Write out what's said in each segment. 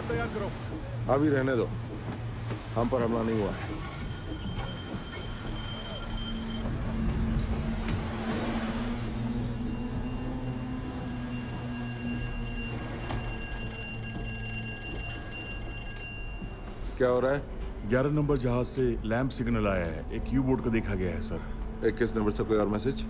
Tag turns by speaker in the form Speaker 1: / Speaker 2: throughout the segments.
Speaker 1: सब तैयार करो।
Speaker 2: अभी रहने दो, हम पर हमला नहीं हुआ है। क्या हो रहा है?
Speaker 1: 11 नंबर जहाज से लैंप सिग्नल आया है। एक यू बोट को देखा गया है सर।
Speaker 2: 21 नंबर से कोई और मैसेज?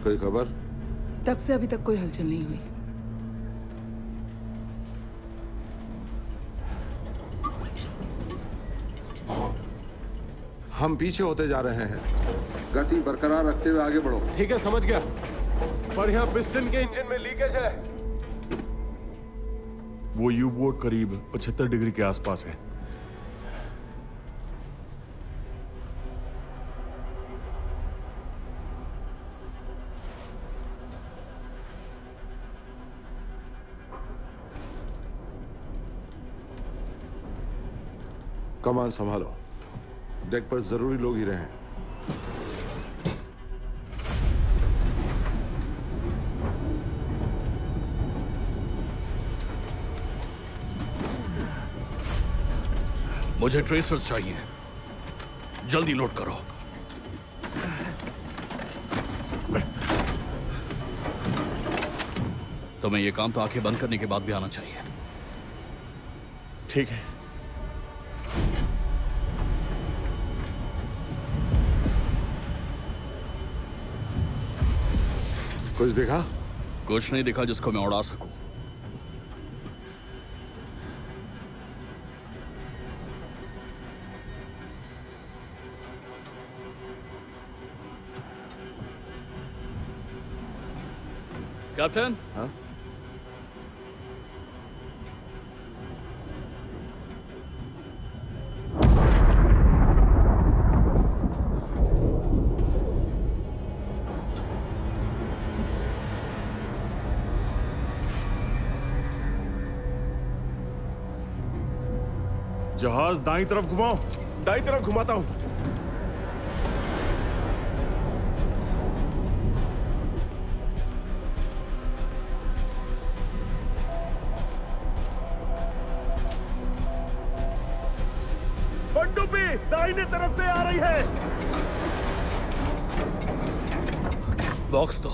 Speaker 2: कोई खबर?
Speaker 3: तब से अभी तक कोई हलचल नहीं हुई।
Speaker 2: हम पीछे होते जा रहे हैं। गति बरकरार रखते हुए आगे बढ़ो।
Speaker 4: ठीक है, समझ गया। पर यहाँ पिस्टन के इंजन में लीकेज है।
Speaker 1: वो यू बोट करीब 75 डिग्री के आसपास है।
Speaker 2: कमान संभालो, डेक पर जरूरी लोग ही रहे।
Speaker 5: मुझे ट्रेसर्स चाहिए, जल्दी लोड करो। तुम्हें यह काम तो आंखें बंद करने के बाद भी आना चाहिए।
Speaker 1: ठीक है।
Speaker 2: कुछ देखा?
Speaker 5: कुछ नहीं दिखा जिसको मैं उड़ा सकूं। कैप्टन?
Speaker 2: हाँ?
Speaker 1: जहाज दाईं तरफ घुमाओ।
Speaker 4: दाईं तरफ घुमाता हूँ। पनडुब्बी दाहिने तरफ से आ रही है।
Speaker 5: बॉक्स दो।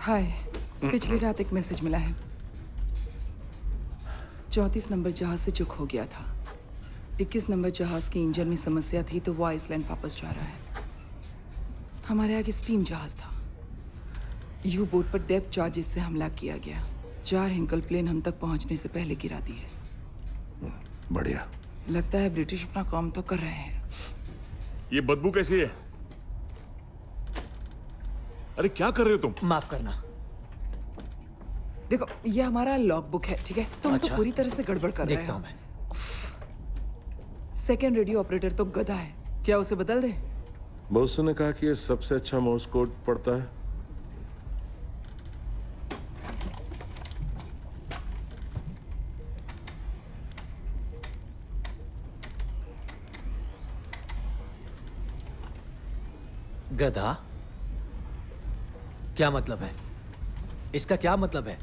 Speaker 3: हाय, पिछली रात एक मैसेज मिला है। 34 नंबर जहाज से चुक हो गया था। 21 नंबर जहाज के इंजन में समस्या थी तो वो आइसलैंड वापस जा रहा है। हमारे आगे स्टीम जहाज था। यू बोट पर डेप्थ चार्जेस से हमला किया गया। 4 हिंकल प्लेन हम तक पहुंचने से पहले गिरा दिए।
Speaker 2: बढ़िया।
Speaker 3: लगता है ब्रिटिश अपना काम तो कर रहे हैं।
Speaker 1: ये बदबू कैसी है? अरे क्या कर रहे हो तुम?
Speaker 6: माफ करना।
Speaker 3: देखो, ये हमारा लॉग बुक है, ठीक है? तुम
Speaker 6: अच्छा,
Speaker 3: तो पूरी तरह से गड़बड़ कर रहे
Speaker 6: देखता
Speaker 3: हो।
Speaker 6: हूं मैं।
Speaker 3: सेकेंड रेडियो ऑपरेटर तो गधा है। क्या उसे बदल दे?
Speaker 2: बॉस ने कहा कि ये सबसे अच्छा मोर्स कोड पढ़ता है।
Speaker 6: गधा? क्या मतलब है? इसका क्या मतलब है?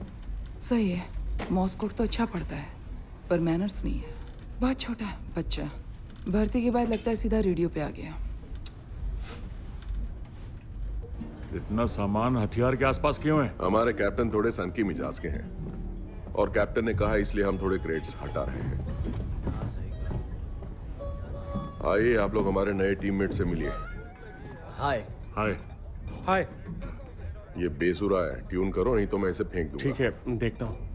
Speaker 3: सही है, मॉर्स कोड तो अच्छा पढ़ता है पर मैनर्स नहीं है। बहुत छोटा है बच्चा। भर्ती के बाद लगता है सीधा रेडियो पे आ गया।
Speaker 1: इतना सामान हथियार के आसपास क्यों है?
Speaker 2: हमारे कैप्टन थोड़े सनकी मिजाज के हैं और कैप्टन ने कहा इसलिए हम थोड़े क्रेट्स हटा रहे हैं। आइए आप लोग हमारे नए टीममेट से मिलिए।
Speaker 6: हाय।
Speaker 1: हाय।
Speaker 4: हाय।
Speaker 2: ये बेसुरा है, ट्यून करो नहीं तो मैं इसे फेंक दूंगा।
Speaker 4: ठीक है, देखता हूँ।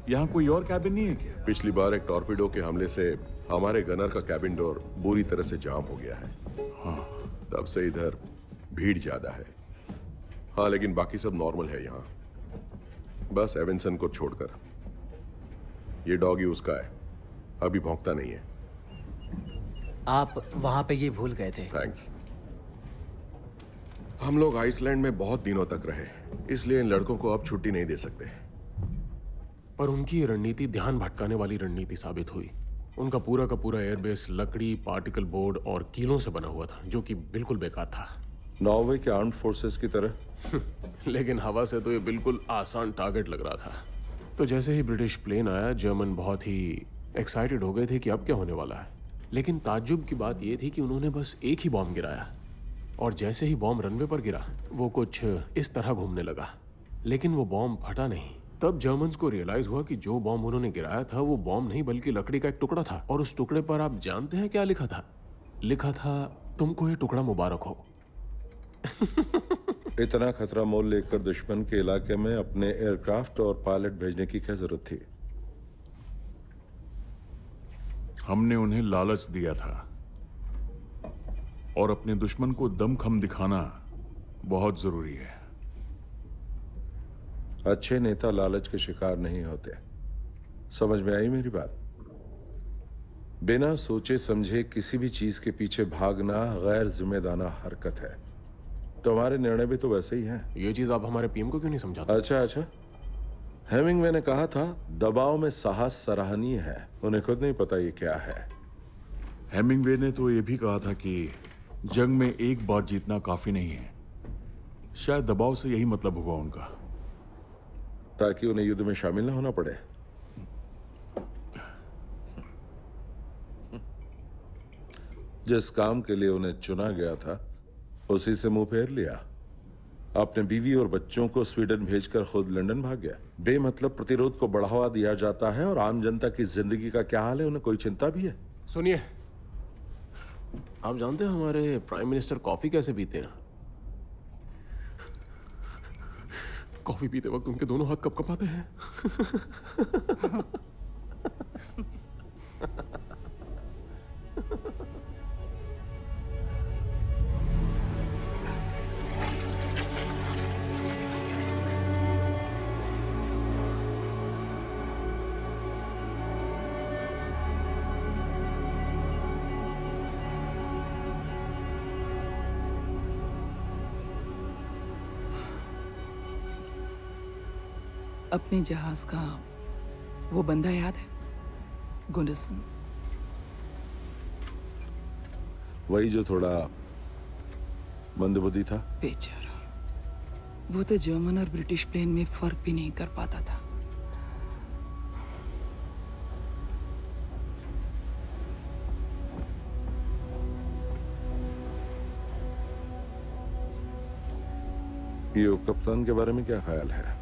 Speaker 1: यहाँ कोई और कैबिन नहीं है क्या?
Speaker 2: पिछली बार एक टॉर्पीडो के हमले से हमारे गनर का कैबिन डोर बुरी तरह से जाम हो गया है। तब से इधर भीड़ ज्यादा है। हाँ, लेकिन बाकी सब नॉर्मल है यहाँ, बस एविंसन को छोड़कर। ये डॉगी उसका है, अभी भौंकता नहीं है।
Speaker 6: आप वहां पे ये भूल गए थे।
Speaker 2: थैंक्स। हम लोग आइसलैंड में बहुत दिनों तक रहे, इसलिए इन लड़कों को अब छुट्टी नहीं दे सकते।
Speaker 4: पर उनकी ये रणनीति ध्यान भटकाने वाली रणनीति साबित हुई। उनका पूरा का पूरा एयरबेस लकड़ी, पार्टिकल बोर्ड और कीलों से बना हुआ था, जो कि बिल्कुल बेकार था।
Speaker 2: नॉर्वे के आर्म्ड फोर्सेस की तरह।
Speaker 4: लेकिन हवा से तो ये बिल्कुल आसान टारगेट लग रहा था। तो जैसे ही ब्रिटिश प्लेन आया, जर्मन बहुत ही एक्साइटेड हो गए थे कि अब क्या होने वाला है। लेकिन ताज्जुब की बात यह थी कि उन्होंने बस एक ही बॉम्ब गिराया, और जैसे ही बॉम्ब रनवे पर गिरा वो कुछ इस तरह घूमने लगा, लेकिन वो बॉम्ब फटा नहीं। तब जर्मन्स को रियलाइज हुआ कि जो बॉम्ब उन्होंने गिराया था वो बॉम्ब नहीं बल्कि लकड़ी का एक टुकड़ा था। और उस टुकड़े पर आप जानते हैं क्या लिखा था? लिखा था, तुमको ये टुकड़ा मुबारक हो।
Speaker 7: इतना खतरा मोल लेकर दुश्मन के इलाके में अपने एयरक्राफ्ट और पायलट भेजने की क्या जरूरत थी?
Speaker 1: हमने उन्हें लालच दिया था, और अपने दुश्मन को दमखम दिखाना बहुत जरूरी है।
Speaker 7: अच्छे नेता लालच के शिकार नहीं होते। समझ में आई मेरी बात? बिना सोचे समझे किसी भी चीज के पीछे भागना गैर जिम्मेदाराना हरकत है। तुम्हारे निर्णय भी तो वैसे ही हैं।
Speaker 4: ये चीज आप हमारे पीएम को क्यों नहीं समझाते?
Speaker 7: अच्छा, हेमिंगवे ने कहा था दबाव में साहस सराहनीय है। उन्हें खुद नहीं पता ये क्या है।
Speaker 1: हेमिंगवे ने तो ये भी कहा था कि जंग में एक बार जीतना काफी नहीं है। शायद दबाव से यही मतलब हुआ उनका,
Speaker 7: ताकि उन्हें युद्ध में शामिल न होना पड़े। जिस काम के लिए उन्हें चुना गया था उसी से मुंह फेर लिया। अपने बीवी और बच्चों को स्वीडन भेजकर खुद लंदन भाग गया। बेमतलब प्रतिरोध को बढ़ावा दिया जाता है, और आम जनता की जिंदगी का क्या हाल है उन्हें कोई चिंता भी है?
Speaker 4: सुनिए, आप जानते हैं हमारे प्राइम मिनिस्टर कॉफी कैसे पीते हैं? कॉफी पीते वक्त उनके दोनों हाथ कपकपाते हैं।
Speaker 3: अपने जहाज का वो बंदा याद है? गुंडरसन।
Speaker 7: वही जो थोड़ा मंदबुद्धि था।
Speaker 3: बेचारा, वो तो जर्मन और ब्रिटिश प्लेन में फर्क भी नहीं कर पाता था।
Speaker 7: ये कप्तान के बारे में क्या ख्याल है?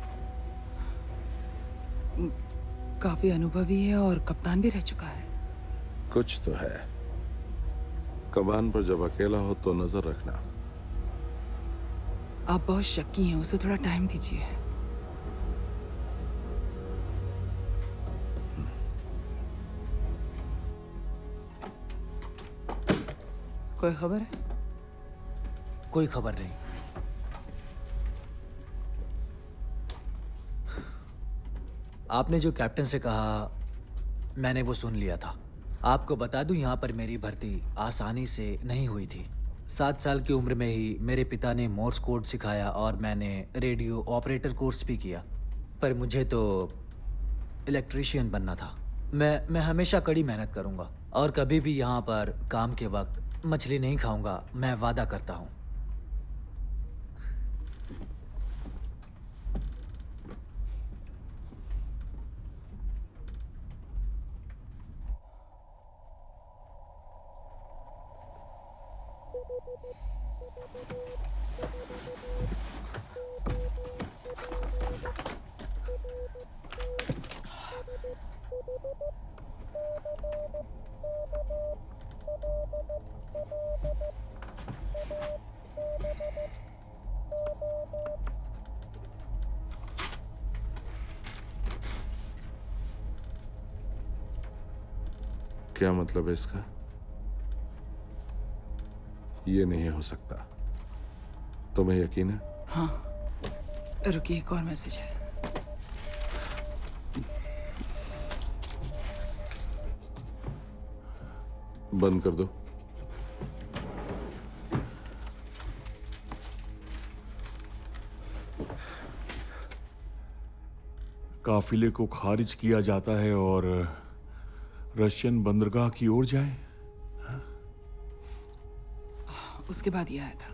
Speaker 3: काफी अनुभवी है और कप्तान भी रह चुका है।
Speaker 7: कुछ तो है। कमान पर जब अकेला हो तो नजर रखना।
Speaker 3: आप बहुत शक्की हैं, उसे थोड़ा टाइम दीजिए। कोई खबर है?
Speaker 6: कोई खबर नहीं। आपने जो कैप्टन से कहा मैंने वो सुन लिया था। आपको बता दूं, यहाँ पर मेरी भर्ती आसानी से नहीं हुई थी। 7 साल की उम्र में ही मेरे पिता ने मोर्स कोड सिखाया और मैंने रेडियो ऑपरेटर कोर्स भी किया। पर मुझे तो इलेक्ट्रीशियन बनना था। मैं हमेशा कड़ी मेहनत करूँगा और कभी भी यहाँ पर काम के वक्त मछली नहीं खाऊंगा, मैं वादा करता हूँ।
Speaker 7: क्या मतलब है इसका? ये नहीं हो सकता। तुम्हें यकीन है?
Speaker 3: रुकिए, एक और मैसेज है।
Speaker 7: बंद कर दो।
Speaker 1: काफिले को खारिज किया जाता है और रशियन बंदरगाह की ओर जाए।
Speaker 3: उसके बाद ये आया था।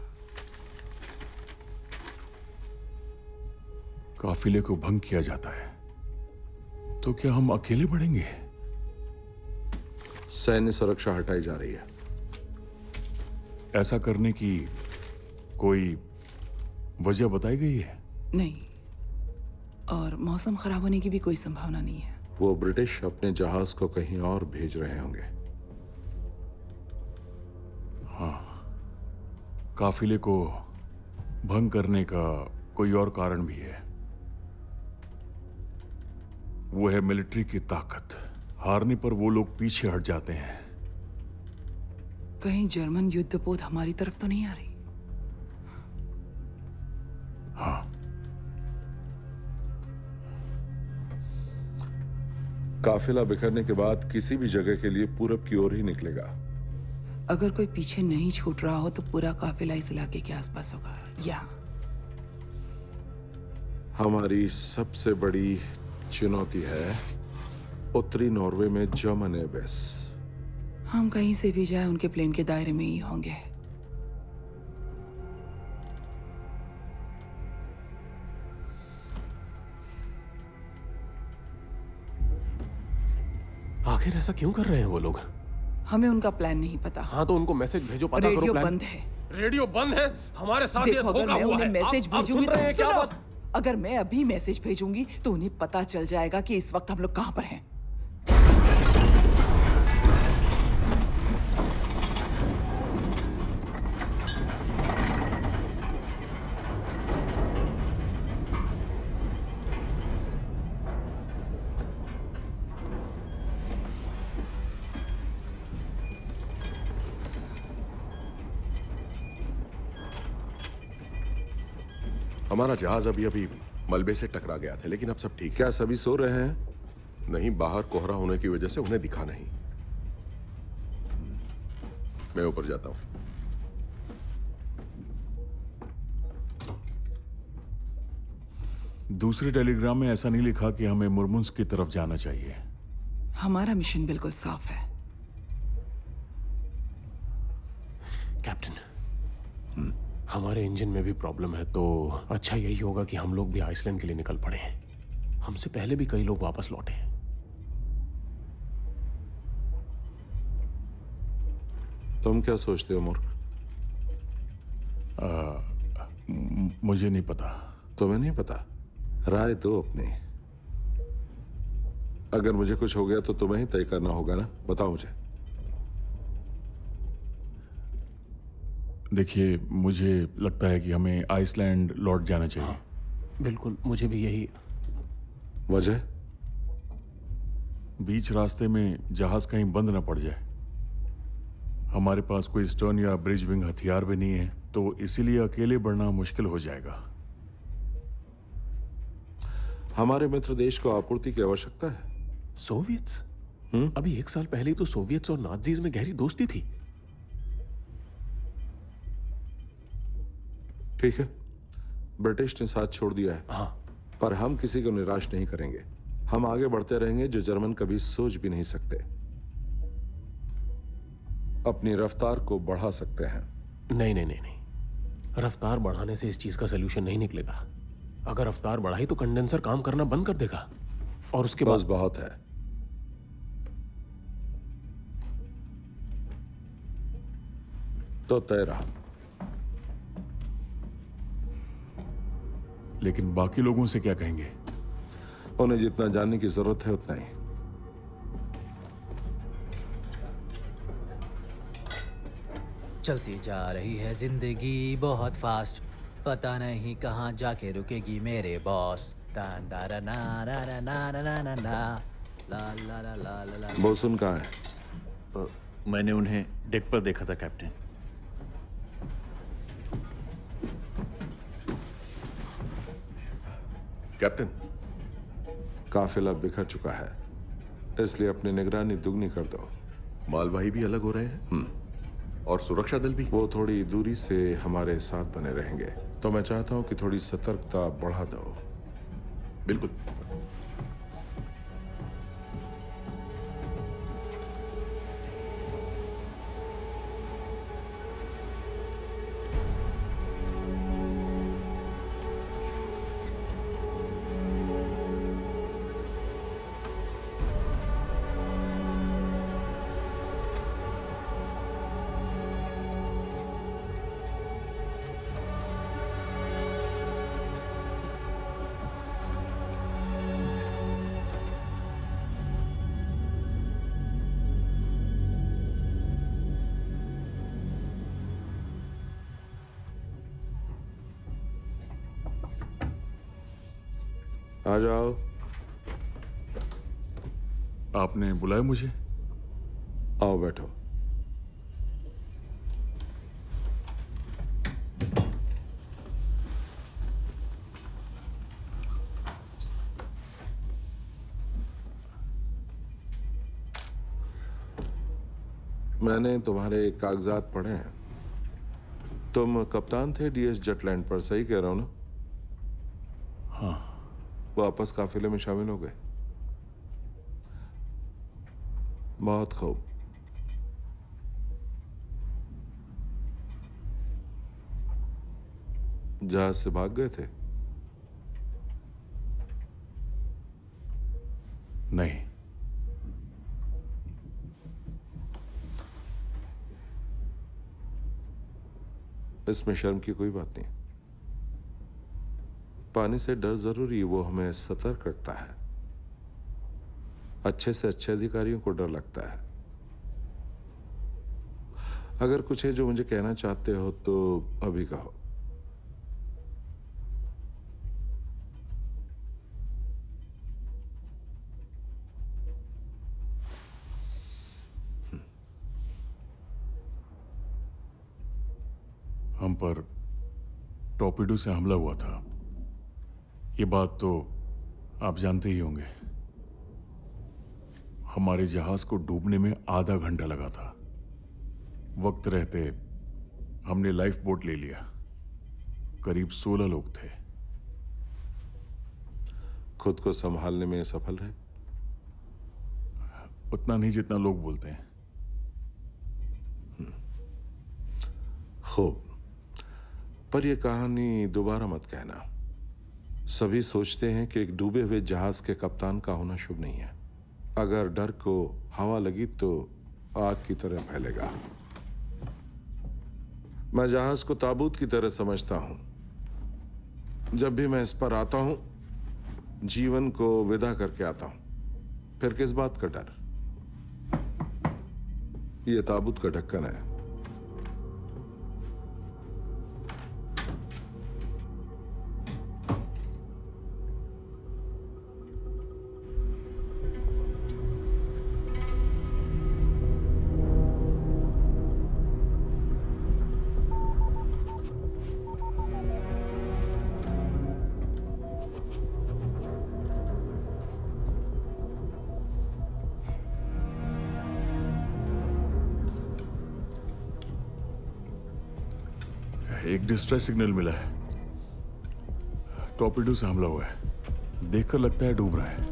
Speaker 1: काफिले को भंग किया जाता है तो क्या हम अकेले बढ़ेंगे?
Speaker 7: सैन्य सुरक्षा हटाई जा रही है।
Speaker 1: ऐसा करने की कोई वजह बताई गई है?
Speaker 3: नहीं, और मौसम खराब होने की भी कोई संभावना नहीं है।
Speaker 7: वो ब्रिटिश अपने जहाज को कहीं और भेज रहे होंगे।
Speaker 1: काफिले को भंग करने का कोई और कारण भी है। वो है मिलिट्री की ताकत। हारने पर वो लोग पीछे हट जाते हैं।
Speaker 3: कहीं जर्मन युद्धपोत हमारी तरफ तो नहीं आ रही?
Speaker 7: काफिला बिखरने के बाद किसी भी जगह के लिए पूरब की ओर ही निकलेगा।
Speaker 3: अगर कोई पीछे नहीं छूट रहा हो तो पूरा काफिला इस इलाके के आसपास होगा। यहाँ
Speaker 7: हमारी सबसे बड़ी चुनौती है उत्तरी नॉर्वे में जर्मन एयरबेस।
Speaker 3: हम कहीं से भी जाए उनके प्लेन के दायरे में ही होंगे।
Speaker 4: आखिर ऐसा क्यों कर रहे हैं वो लोग?
Speaker 3: हमें उनका प्लान नहीं पता।
Speaker 4: हाँ तो उनको मैसेज भेजो, पता करो
Speaker 3: रेडियो
Speaker 4: प्लान।
Speaker 3: बंद है।
Speaker 4: रेडियो बंद है? हमारे साथ ये
Speaker 3: देखो, अगर
Speaker 4: धोखा
Speaker 3: मैं
Speaker 4: हुआ
Speaker 3: उन्हें
Speaker 4: है।
Speaker 3: मैसेज
Speaker 4: आप
Speaker 3: भेजूंगी
Speaker 4: सुन रहे हैं
Speaker 3: तो
Speaker 4: क्या
Speaker 3: सुनो।
Speaker 4: बात?
Speaker 3: अगर मैं अभी मैसेज भेजूंगी तो उन्हें पता चल जाएगा कि इस वक्त हम लोग कहां पर हैं।
Speaker 2: हमारा जहाज अभी अभी मलबे से टकरा गया था, लेकिन अब सब ठीक है।
Speaker 7: क्या सभी सो रहे हैं?
Speaker 2: नहीं, बाहर कोहरा होने की वजह से उन्हें दिखा नहीं। मैं ऊपर जाता हूं।
Speaker 1: दूसरे टेलीग्राम में ऐसा नहीं लिखा कि हमें मुरमुन्स्क की तरफ जाना चाहिए।
Speaker 3: हमारा मिशन बिल्कुल साफ है।
Speaker 4: कैप्टन, हमारे इंजन में भी प्रॉब्लम है, तो अच्छा यही होगा कि हम लोग भी आइसलैंड के लिए निकल पड़े। हमसे पहले भी कई लोग वापस लौटे हैं।
Speaker 7: तुम क्या सोचते हो मूर्ख?
Speaker 1: मुझे नहीं पता।
Speaker 7: तुम्हें नहीं पता? राय दो अपनी। अगर मुझे कुछ हो गया तो तुम्हें ही तय करना होगा ना। बताओ मुझे।
Speaker 1: देखिए, मुझे लगता है कि हमें आइसलैंड लौट जाना चाहिए।
Speaker 4: बिल्कुल, मुझे भी यही।
Speaker 7: वजह?
Speaker 1: बीच रास्ते में जहाज कहीं बंद ना पड़ जाए। हमारे पास कोई स्टर्न या ब्रिज विंग हथियार भी नहीं है, तो इसीलिए अकेले बढ़ना मुश्किल हो जाएगा।
Speaker 7: हमारे मित्र देश को आपूर्ति की आवश्यकता है।
Speaker 4: सोवियट्स? अभी 1 साल पहले ही तो सोवियट्स और नाजीज में गहरी दोस्ती थी।
Speaker 7: ठीक है, ब्रिटिश ने साथ छोड़ दिया है।
Speaker 4: हाँ,
Speaker 7: पर हम किसी को निराश नहीं करेंगे। हम आगे बढ़ते रहेंगे जो जर्मन कभी सोच भी नहीं सकते। अपनी रफ्तार को बढ़ा सकते हैं।
Speaker 4: नहीं नहीं नहीं नहीं, रफ्तार बढ़ाने से इस चीज का सलूशन नहीं निकलेगा। अगर रफ्तार बढ़ाई तो कंडेंसर काम करना बंद कर देगा, और उसके
Speaker 7: बस
Speaker 4: बाद
Speaker 7: बहुत है। तो तय रहा।
Speaker 1: लेकिन बाकी लोगों से क्या कहेंगे?
Speaker 7: उन्हें जितना जानने की जरूरत है उतना ही।
Speaker 6: चलती जा रही है जिंदगी बहुत फास्ट, पता नहीं कहाँ जाके रुकेगी मेरे बॉस। डान डारा ना रा रा ना रा ना ना ना, ला ला ला ला ला ला।
Speaker 7: बोसुन कहाँ है?
Speaker 8: मैंने उन्हें डेक पर देखा था कैप्टन।
Speaker 2: कैप्टन,
Speaker 7: काफिला बिखर चुका है, इसलिए अपनी निगरानी दुगनी कर दो।
Speaker 2: मालवाही भी अलग हो रहे हैं और सुरक्षा दल भी।
Speaker 7: वो थोड़ी दूरी से हमारे साथ बने रहेंगे, तो मैं चाहता हूं कि थोड़ी सतर्कता बढ़ा दो।
Speaker 2: बिल्कुल।
Speaker 7: आ जाओ।
Speaker 1: आपने बुलाया मुझे?
Speaker 7: आओ बैठो। मैंने तुम्हारे कागजात पढ़े हैं। तुम कप्तान थे डीएस जेटलैंड पर, सही कह रहा हूं ना?
Speaker 1: हाँ।
Speaker 7: वापस काफिले में शामिल हो गए? बहुत खूब। जहाज से भाग गए थे?
Speaker 1: नहीं।
Speaker 7: इसमें शर्म की कोई बात नहीं। पानी से डर जरूरी, वो हमें सतर्क रखता है। अच्छे से अच्छे अधिकारियों को डर लगता है। अगर कुछ है जो मुझे कहना चाहते हो तो अभी कहो।
Speaker 1: हम पर टॉर्पीडो से हमला हुआ था, ये बात तो आप जानते ही होंगे। हमारे जहाज को डूबने में आधा घंटा लगा था। वक्त रहते हमने लाइफ बोट ले लिया। करीब 16 लोग थे।
Speaker 7: खुद को संभालने में सफल रहे?
Speaker 1: उतना नहीं जितना लोग बोलते हैं।
Speaker 7: खूब, पर यह कहानी दोबारा मत कहना। सभी सोचते हैं कि एक डूबे हुए जहाज के कप्तान का होना शुभ नहीं है। अगर डर को हवा लगी तो आग की तरह फैलेगा। मैं जहाज को ताबूत की तरह समझता हूं। जब भी मैं इस पर आता हूं, जीवन को विदा करके आता हूं। फिर किस बात का डर? यह ताबूत का ढक्कन है।
Speaker 1: एक डिस्ट्रेस सिग्नल मिला है। टॉर्पीडो से हमला हुआ है। देखकर लगता है डूब रहा है।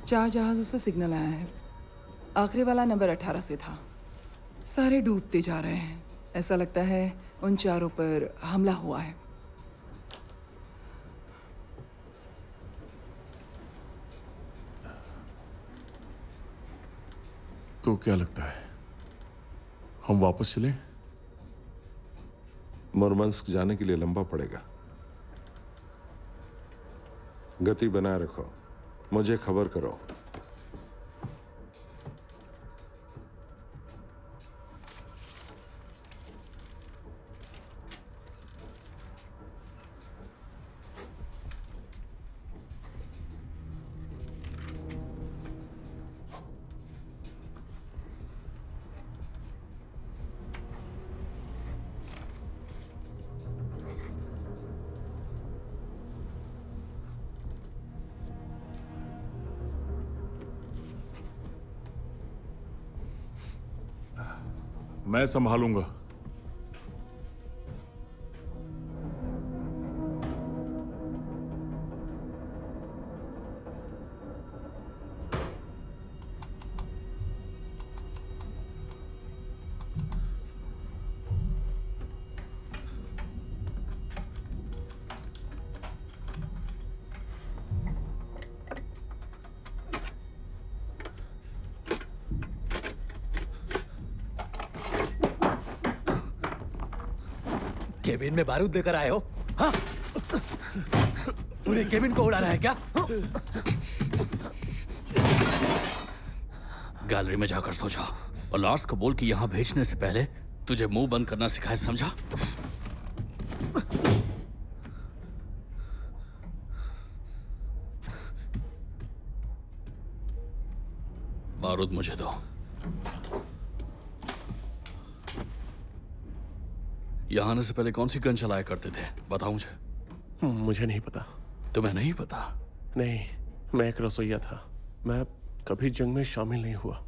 Speaker 3: चार जहाजों से सिग्नल आया है। आखिरी वाला नंबर 18 से था। सारे डूबते जा रहे हैं। ऐसा लगता है उन चारों पर हमला हुआ है।
Speaker 1: तो क्या लगता है, हम वापस चलें?
Speaker 7: मुरमंस्क जाने के लिए लंबा पड़ेगा। गति बनाए रखो, मुझे खबर करो।
Speaker 1: मैं संभालूंगा।
Speaker 6: केबिन में बारूद लेकर आए हो? हाँ? पूरे केबिन को उड़ाना है क्या?
Speaker 5: गैलरी में जाकर सो जा और लार्स को बोल कि यहां भेजने से पहले तुझे मुंह बंद करना सिखाए, समझा? बारूद मुझे दो। यहां आने से पहले कौन सी गन चलाया करते थे, बताओ मुझे।
Speaker 4: मुझे नहीं पता।
Speaker 5: तुम्हें नहीं पता?
Speaker 4: नहीं, मैं एक रसोइया था। मैं कभी जंग में शामिल नहीं हुआ।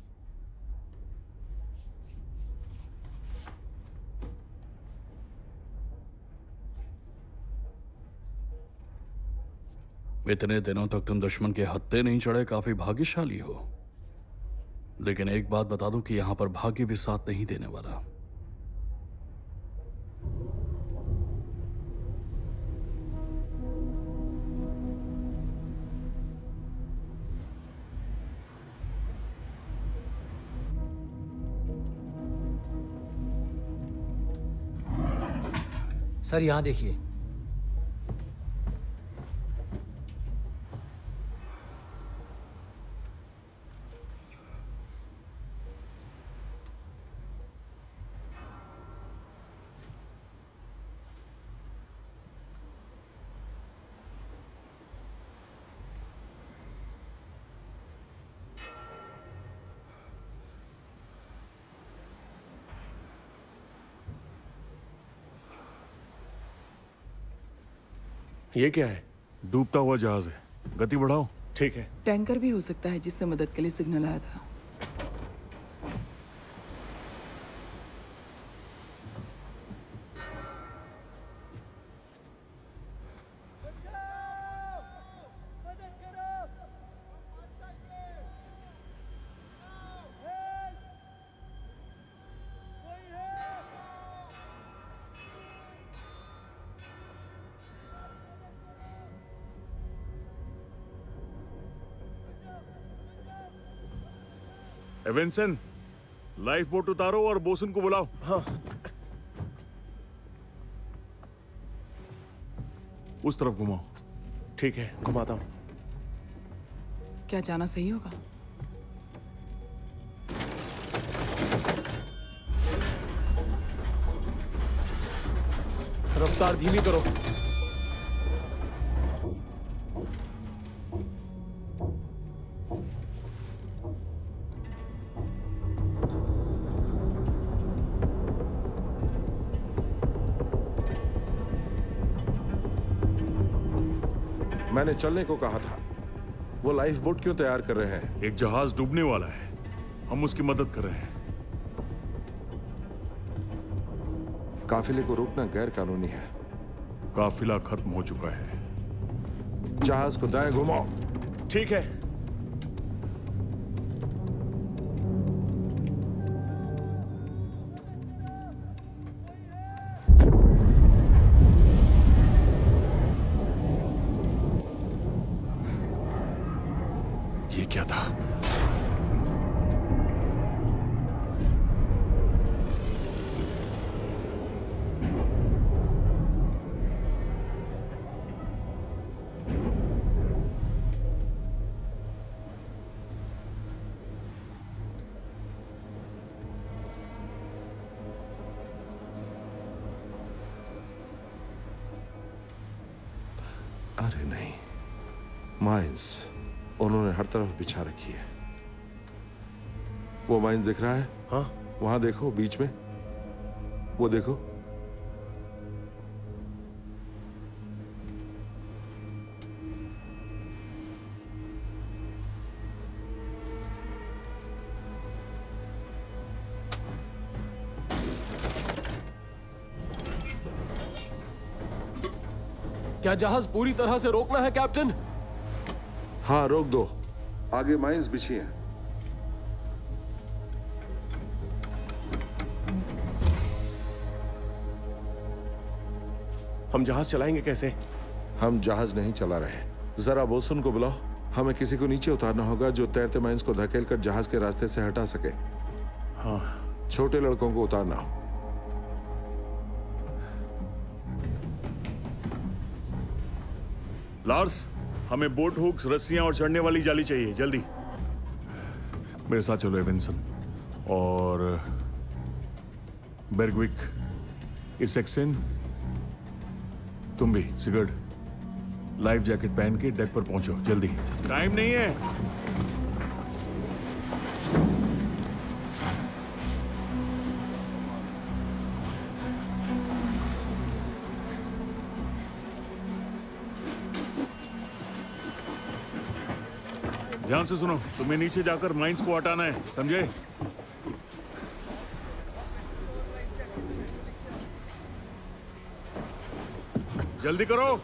Speaker 5: इतने दिनों तक तुम दुश्मन के हत्थे नहीं चढ़े, काफी भाग्यशाली हो। लेकिन एक बात बता दूं कि यहां पर भाग्य भी साथ नहीं देने वाला।
Speaker 6: सर यहां देखिए।
Speaker 4: ये क्या है?
Speaker 1: डूबता हुआ जहाज है, गति बढ़ाओ।
Speaker 4: ठीक है।
Speaker 3: टैंकर भी हो सकता है जिससे मदद के लिए सिग्नल आया था।
Speaker 1: एवेंसन, लाइफ बोट उतारो और बोसन को बुलाओ।
Speaker 4: हाँ।
Speaker 1: उस तरफ घुमाओ।
Speaker 4: ठीक है, घुमाता हूँ।
Speaker 3: क्या जाना सही होगा?
Speaker 4: रफ्तार धीमी करो।
Speaker 7: मैंने चलने को कहा था। वो लाइफ बोट क्यों तैयार कर रहे हैं?
Speaker 1: एक जहाज डूबने वाला है, हम उसकी मदद कर रहे हैं।
Speaker 7: काफिले को रोकना गैर कानूनी है।
Speaker 1: काफिला खत्म हो चुका है।
Speaker 7: जहाज को दाएं घुमाओ।
Speaker 4: ठीक है।
Speaker 1: ये क्या था?
Speaker 7: माइंस उन्होंने हर तरफ बिछा रखी है। वो माइंस दिख रहा है?
Speaker 4: हाँ।
Speaker 7: वहां देखो बीच में, वो देखो।
Speaker 4: क्या जहाज पूरी तरह से रोकना है कैप्टन?
Speaker 7: हाँ, रोक दो। आगे माइंस बिछी हैं।
Speaker 4: हम जहाज चलाएंगे कैसे?
Speaker 7: हम जहाज नहीं चला रहे। जरा बोसन को बुलाओ। हमें किसी को नीचे उतारना होगा जो तैरते माइंस को धकेल कर जहाज के रास्ते से हटा सके।
Speaker 1: हाँ।
Speaker 7: छोटे लड़कों को उतारना।
Speaker 1: लार्स, हमें बोट हुक्स, रस्सियां और चढ़ने वाली जाली चाहिए, जल्दी। मेरे साथ चलो एविंसन और बेरग्विक, इससेक्सन, तुम भी सिगर्ड, लाइफ जैकेट पहन के डेक पर पहुंचो, जल्दी, टाइम नहीं है। ध्यान से सुनो, तुम्हें नीचे जाकर माइंस को हटाना है, समझे? जल्दी करो।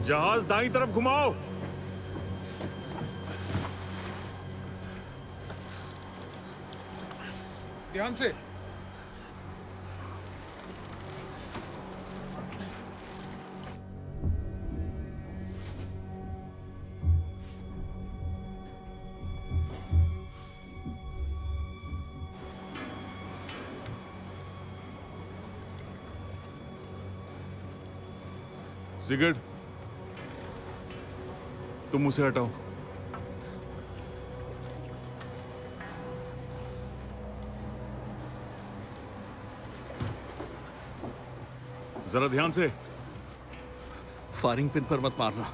Speaker 1: जहाज दाईं तरफ घुमाओ।
Speaker 9: ध्यान से।
Speaker 1: सिगर्ड, तुम उसे हटाओ। जरा ध्यान से।
Speaker 5: फायरिंग पिन पर मत मारना।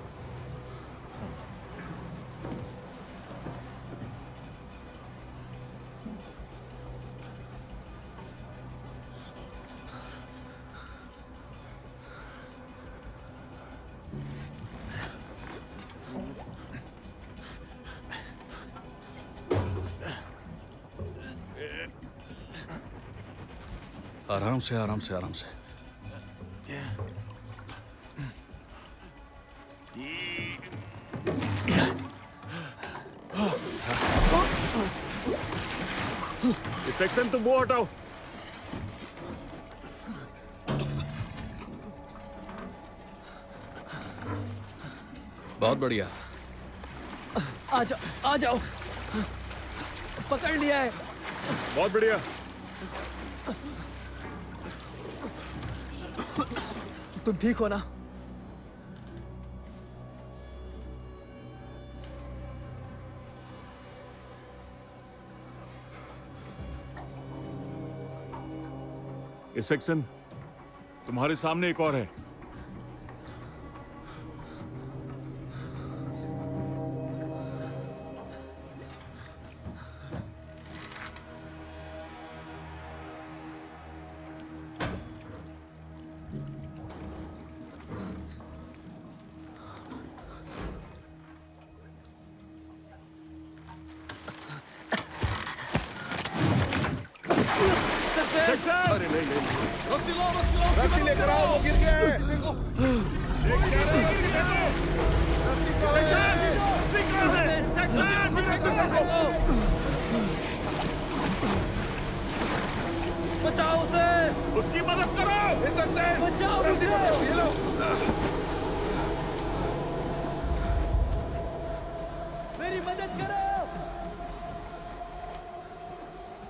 Speaker 5: आराम से, आराम से, आराम से।
Speaker 1: सेक्शन तुम वो हटाओ।
Speaker 5: बहुत बढ़िया।
Speaker 6: आ जाओ, आ जाओ। पकड़ लिया है।
Speaker 1: बहुत बढ़िया।
Speaker 6: तुम ठीक हो ना?
Speaker 1: इस सेक्शन तुम्हारे सामने एक और है।
Speaker 2: अरे नहीं नहीं,
Speaker 9: रस्सी लेकर आओ, वो गिर गया है। बचाओ उसे।
Speaker 1: उसकी मदद करो।
Speaker 9: बचाओ उसे। ये लो।
Speaker 6: मेरी मदद करो।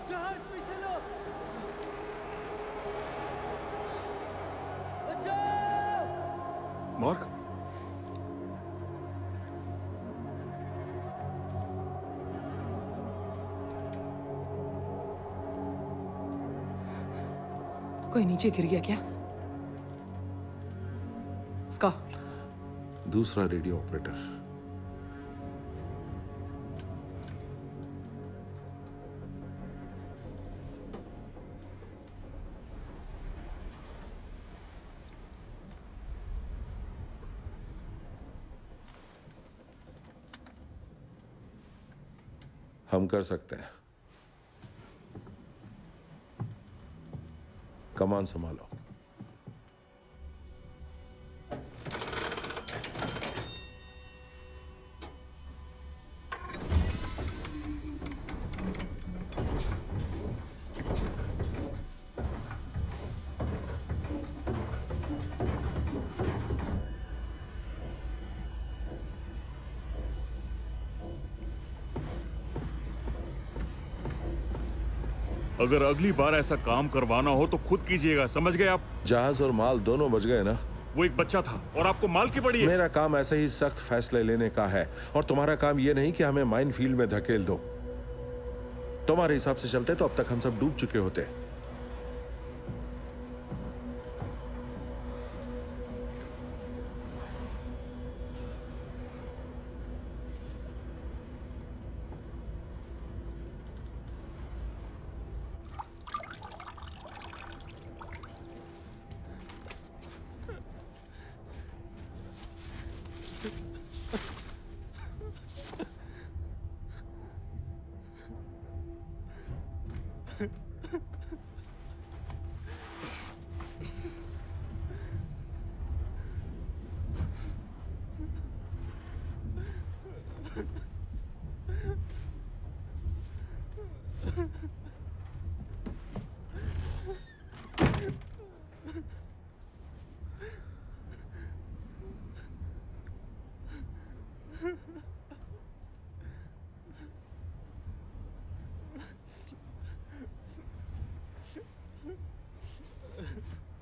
Speaker 6: जहाज पीछे लो। बचाओ।
Speaker 2: मार्क,
Speaker 3: कोई नीचे गिर गया क्या? स्कॉट,
Speaker 7: दूसरा रेडियो ऑपरेटर। हम कर सकते हैं। कमान संभालो।
Speaker 1: अगर अगली बार ऐसा काम करवाना हो तो खुद कीजिएगा, समझ गए आप?
Speaker 7: जहाज और माल दोनों बच गए ना?
Speaker 1: वो एक बच्चा था और आपको माल की पड़ी है।
Speaker 7: मेरा काम ऐसे ही सख्त फैसले लेने का है, और तुम्हारा काम यह नहीं कि हमें माइन फील्ड में धकेल दो। तुम्हारे हिसाब से चलते तो अब तक हम सब डूब चुके होते।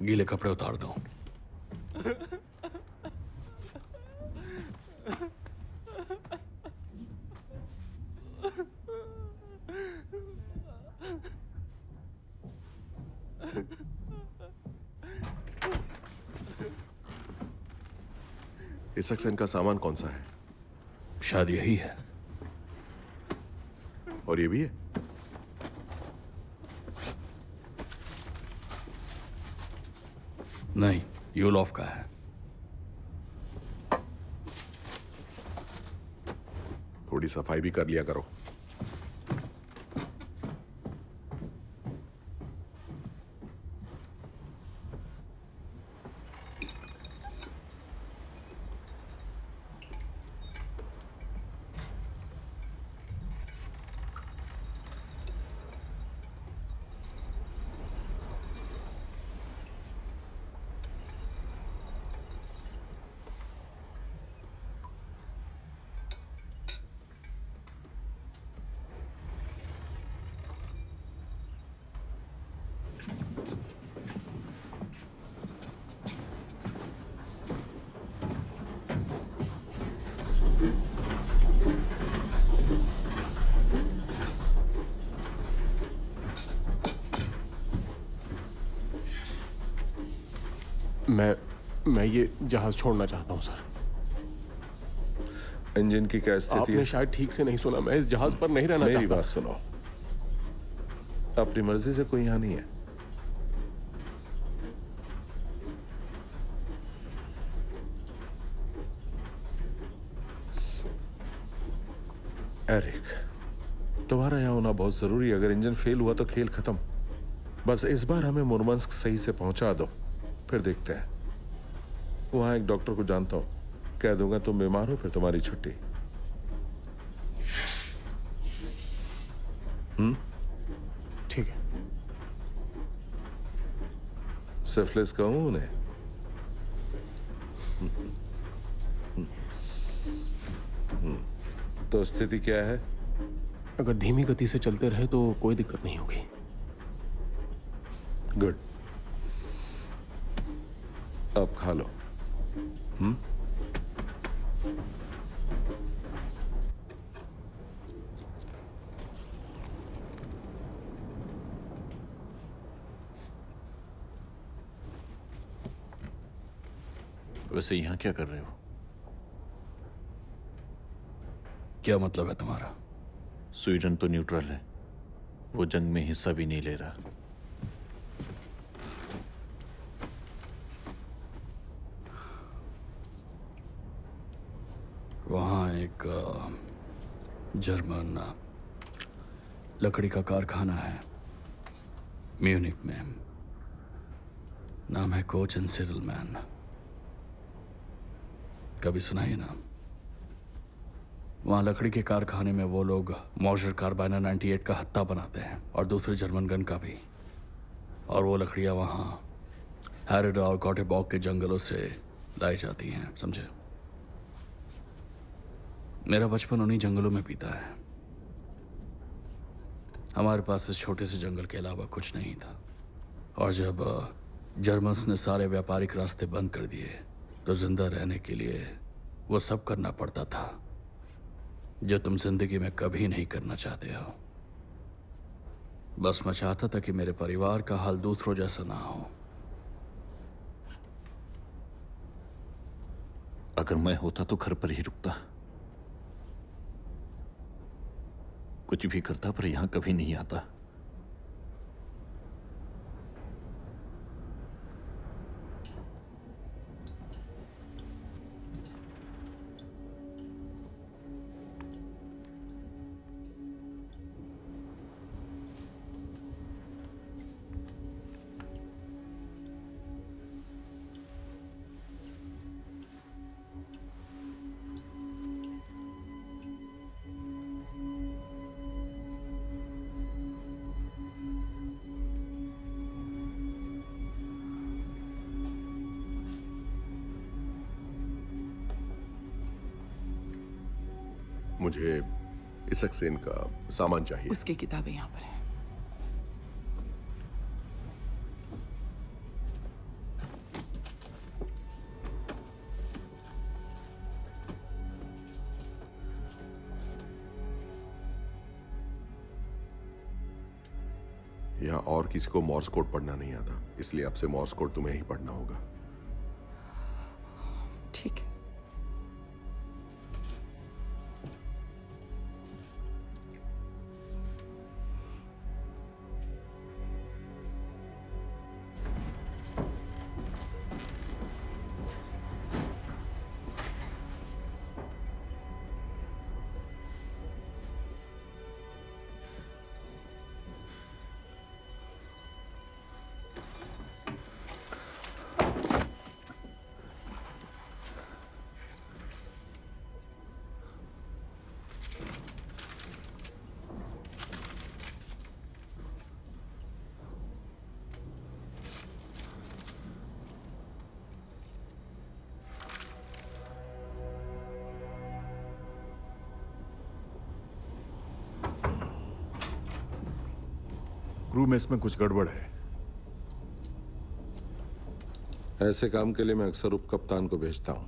Speaker 5: गीले कपड़े उतार दो।
Speaker 2: इस सक्सेन का सामान कौन सा है?
Speaker 5: शायद यही है।
Speaker 2: और ये भी है?
Speaker 5: नहीं, यूलोफ का है।
Speaker 2: थोड़ी सफाई भी कर लिया करो।
Speaker 4: मैं ये जहाज छोड़ना चाहता हूं सर।
Speaker 7: इंजन की क्या स्थिति
Speaker 4: आपने
Speaker 7: है?
Speaker 4: शायद ठीक से नहीं सुना। मैं इस जहाज पर नहीं रहना
Speaker 7: मेरी
Speaker 4: चाहता।
Speaker 7: बात सुनो, अपनी मर्जी से कोई यहाँ नहीं है। एरिक, तुम्हारा यहाँ होना बहुत जरूरी है। अगर इंजन फेल हुआ तो खेल खत्म। बस इस बार हमें मुरमंस्क सही से पहुंचा दो, फिर देखते हैं। वहां एक डॉक्टर को जानता हूं, कह दूंगा तुम बीमार हो, फिर तुम्हारी छुट्टी।
Speaker 4: ठीक है।
Speaker 7: सिफिलिस कहूं उन्हें? तो स्थिति क्या है?
Speaker 4: अगर धीमी गति से चलते रहे तो कोई दिक्कत नहीं होगी।
Speaker 7: गुड। अब खा लो।
Speaker 8: वैसे यहाँ क्या कर रहे हो?
Speaker 5: क्या मतलब है तुम्हारा?
Speaker 8: स्वीडन तो न्यूट्रल है, वो जंग में हिस्सा भी नहीं ले रहा।
Speaker 5: वहाँ एक जर्मन लकड़ी का कारखाना है म्यूनिक में। नाम है कोच एंड सिडलमैन। कभी सुना ही ना? वहाँ लकड़ी के कारखाने में वो लोग मॉर्टर कार्बाइनर 98 का हत्ता बनाते हैं और दूसरे जर्मन गन का भी। और वो लकड़ियाँ वहाँ हैरिड और गॉटेबॉग के जंगलों से लाई जाती हैं, समझे? मेरा बचपन उन्हीं जंगलों में बीता है। हमारे पास इस छोटे से जंगल के अलावा कुछ नहीं था। और जब जर्मन्स ने सारे व्यापारिक रास्ते बंद कर दिए तो जिंदा रहने के लिए वो सब करना पड़ता था जो तुम जिंदगी में कभी नहीं करना चाहते हो। बस मैं चाहता था कि मेरे परिवार का हाल दूसरों जैसा ना हो।
Speaker 8: अगर मैं होता तो घर पर ही रुकता, कुछ भी करता, पर यहां कभी नहीं आता।
Speaker 2: मुझे इसक्सेन का सामान चाहिए।
Speaker 3: उसकी किताबें यहाँ पर हैं।
Speaker 2: यहाँ और किसी को मॉर्स कोड पढ़ना नहीं आता, इसलिए आपसे मॉर्स कोड तुम्हें ही पढ़ना होगा।
Speaker 3: ठीक है।
Speaker 1: क्रू में इसमें कुछ गड़बड़ है।
Speaker 7: ऐसे काम के लिए मैं अक्सर उप कप्तान को भेजता हूं।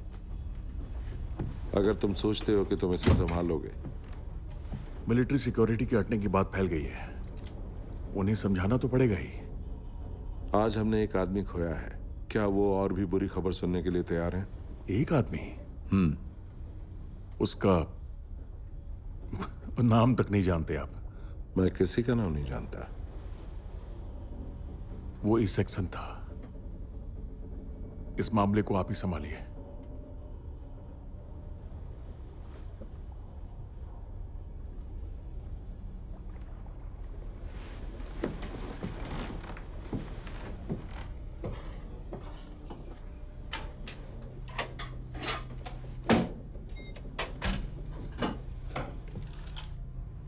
Speaker 7: अगर तुम सोचते हो कि तुम इसे संभालोगे।
Speaker 1: मिलिट्री सिक्योरिटी के हटने की बात फैल गई है, उन्हें समझाना तो पड़ेगा ही।
Speaker 7: आज हमने एक आदमी खोया है, क्या वो और भी बुरी खबर सुनने के लिए तैयार हैं?
Speaker 1: एक आदमी? उसका नाम तक नहीं जानते आप?
Speaker 7: मैं किसी का नाम नहीं जानता।
Speaker 1: वो इस सेक्शन था। इस मामले को आप ही संभालिए।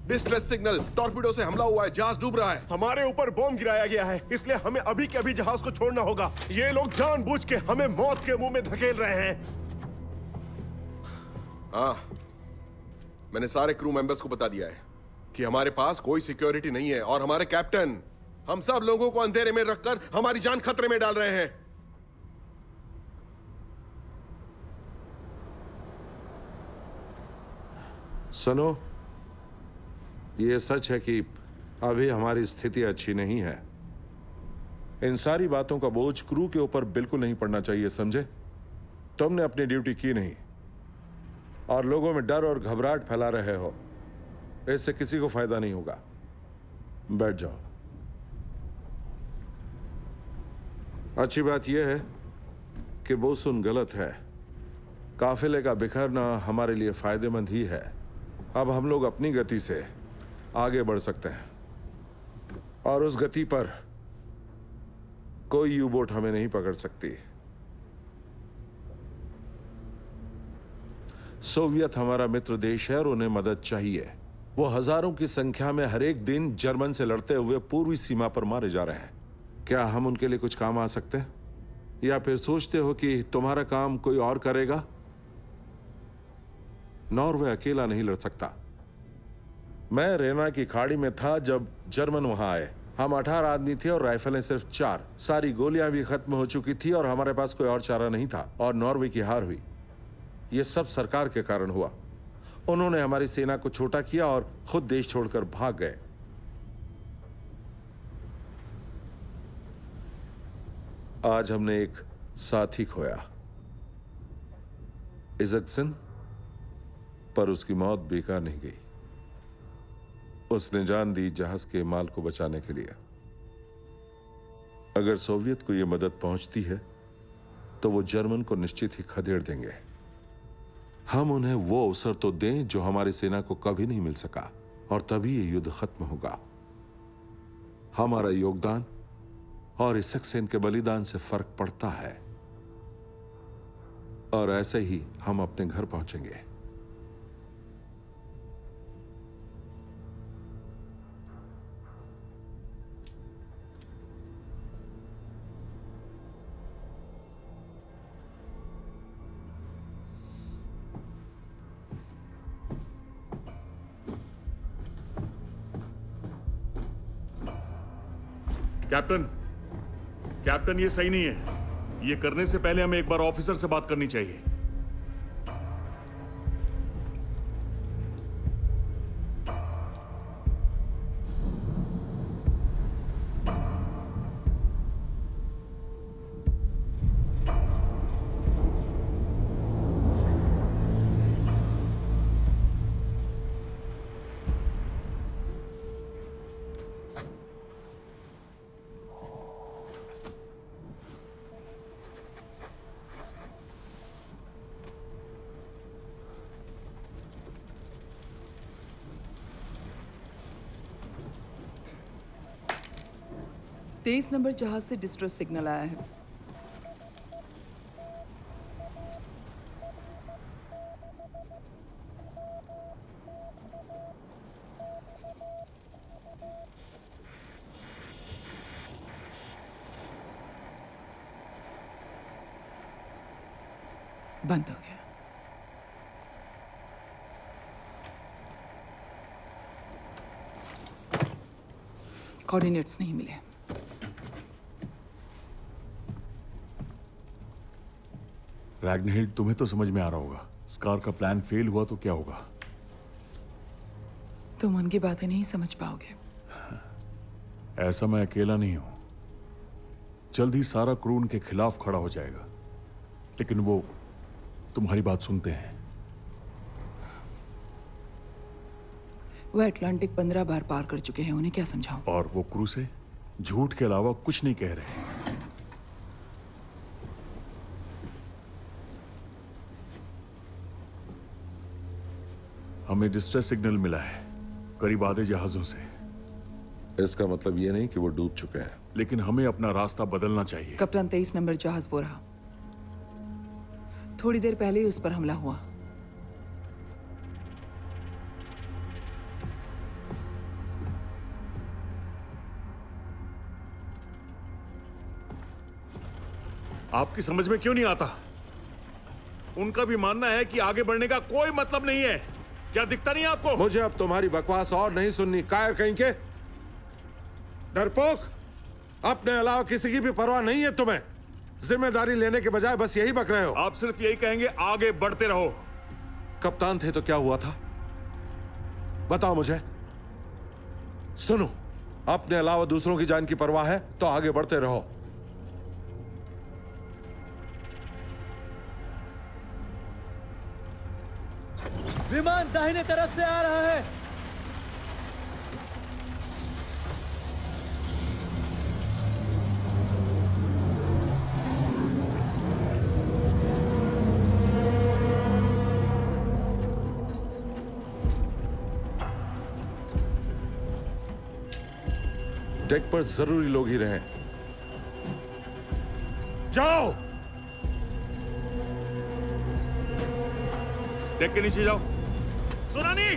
Speaker 2: डिस्ट्रेस सिग्नल, टॉर्पीडो से हमला हुआ है, जहाज डूब रहा है।
Speaker 9: हमारे ऊपर बॉम्ब गिराया गया है, इसलिए हमें अभी के अभी जहाज को छोड़ना होगा। ये लोग जानबूझ के हमें मौत के मुंह में धकेल रहे हैं।
Speaker 2: हाँ, मैंने सारे क्रू मेंबर्स को बता दिया है कि हमारे पास कोई सिक्योरिटी नहीं है और हमारे कैप्टन हम सब लोगों को अंधेरे में रखकर हमारी जान खतरे में डाल रहे हैं।
Speaker 7: सुनो, ये सच है कि अभी हमारी स्थिति अच्छी नहीं है। इन सारी बातों का बोझ क्रू के ऊपर बिल्कुल नहीं पड़ना चाहिए, समझे? तुमने अपनी ड्यूटी की नहीं और लोगों में डर और घबराहट फैला रहे हो। इससे किसी को फायदा नहीं होगा। बैठ जाओ। अच्छी बात यह है कि बोसुन गलत है। काफिले का बिखरना हमारे लिए फायदेमंद ही है। अब हम लोग अपनी गति से आगे बढ़ सकते हैं और उस गति पर कोई यू बोट हमें नहीं पकड़ सकती। सोवियत हमारा मित्र देश है और उन्हें मदद चाहिए। वो हजारों की संख्या में हर एक दिन जर्मन से लड़ते हुए पूर्वी सीमा पर मारे जा रहे हैं। क्या हम उनके लिए कुछ काम आ सकते हैं, या फिर सोचते हो कि तुम्हारा काम कोई और करेगा? नॉर्वे अकेला नहीं लड़ सकता। मैं रेना की खाड़ी में था जब जर्मन वहां आए। हम 18 आदमी थे और राइफलें सिर्फ 4। सारी गोलियां भी खत्म हो चुकी थी और हमारे पास कोई और चारा नहीं था और नॉर्वे की हार हुई। यह सब सरकार के कारण हुआ। उन्होंने हमारी सेना को छोटा किया और खुद देश छोड़कर भाग गए। आज हमने एक साथी खोया, इज़क्सन, पर उसकी मौत बेकार नहीं गई। उसने जान दी जहाज के माल को बचाने के लिए। अगर सोवियत को यह मदद पहुंचती है तो वो जर्मन को निश्चित ही खदेड़ देंगे। हम उन्हें वो अवसर तो दें जो हमारी सेना को कभी नहीं मिल सका, और तभी ये युद्ध खत्म होगा। हमारा योगदान और इज़क्सन के बलिदान से फर्क पड़ता है, और ऐसे ही हम अपने घर पहुंचेंगे।
Speaker 1: कैप्टन, कैप्टन, ये सही नहीं है। ये करने से पहले हमें एक बार ऑफिसर से बात करनी चाहिए।
Speaker 3: तेईस नंबर जहाज से डिस्ट्रेस सिग्नल आया है। बंद हो गया। कोऑर्डिनेट्स नहीं मिले।
Speaker 1: रैग्नहिल्ड, तुम्हें तो समझ में आ रहा होगा। स्कार का प्लान फेल हुआ तो क्या होगा?
Speaker 3: तुम उनकी बातें नहीं समझ पाओगे।
Speaker 1: ऐसा मैं अकेला नहीं हूं। जल्द ही सारा क्रू उनके खिलाफ खड़ा हो जाएगा, लेकिन वो तुम्हारी बात सुनते हैं।
Speaker 3: वो अटलांटिक 15 बार पार कर चुके हैं, उन्हें क्या समझाऊं?
Speaker 1: और वो क्रू से झूठ के अलावा कुछ नहीं कह रहे। हमें डिस्ट्रेस सिग्नल मिला है करीब आधे जहाजों से।
Speaker 7: इसका मतलब यह नहीं कि वो डूब चुके हैं,
Speaker 1: लेकिन हमें अपना रास्ता बदलना चाहिए।
Speaker 3: कप्तान, 23 नंबर जहाज वो रहा। थोड़ी देर पहले ही उस पर हमला हुआ।
Speaker 1: आपकी समझ में क्यों नहीं आता? उनका भी मानना है कि आगे बढ़ने का कोई मतलब नहीं है। क्या दिखता नहीं आपको?
Speaker 7: मुझे अब तुम्हारी बकवास और नहीं सुननी। कायर कहीं के डरपोक, अपने अलावा किसी की भी परवाह नहीं है तुम्हें। जिम्मेदारी लेने के बजाय बस यही बक रहे हो।
Speaker 1: आप सिर्फ यही कहेंगे आगे बढ़ते रहो।
Speaker 7: कप्तान थे तो क्या हुआ था, बताओ मुझे। सुनो, अपने अलावा दूसरों की जान की परवाह है तो आगे बढ़ते रहो।
Speaker 6: विमान दाहिने तरफ से आ रहा है।
Speaker 7: डेक पर जरूरी लोग ही रहें।
Speaker 9: जाओ।
Speaker 1: डेक के नीचे जाओ।
Speaker 9: सुना नहीं?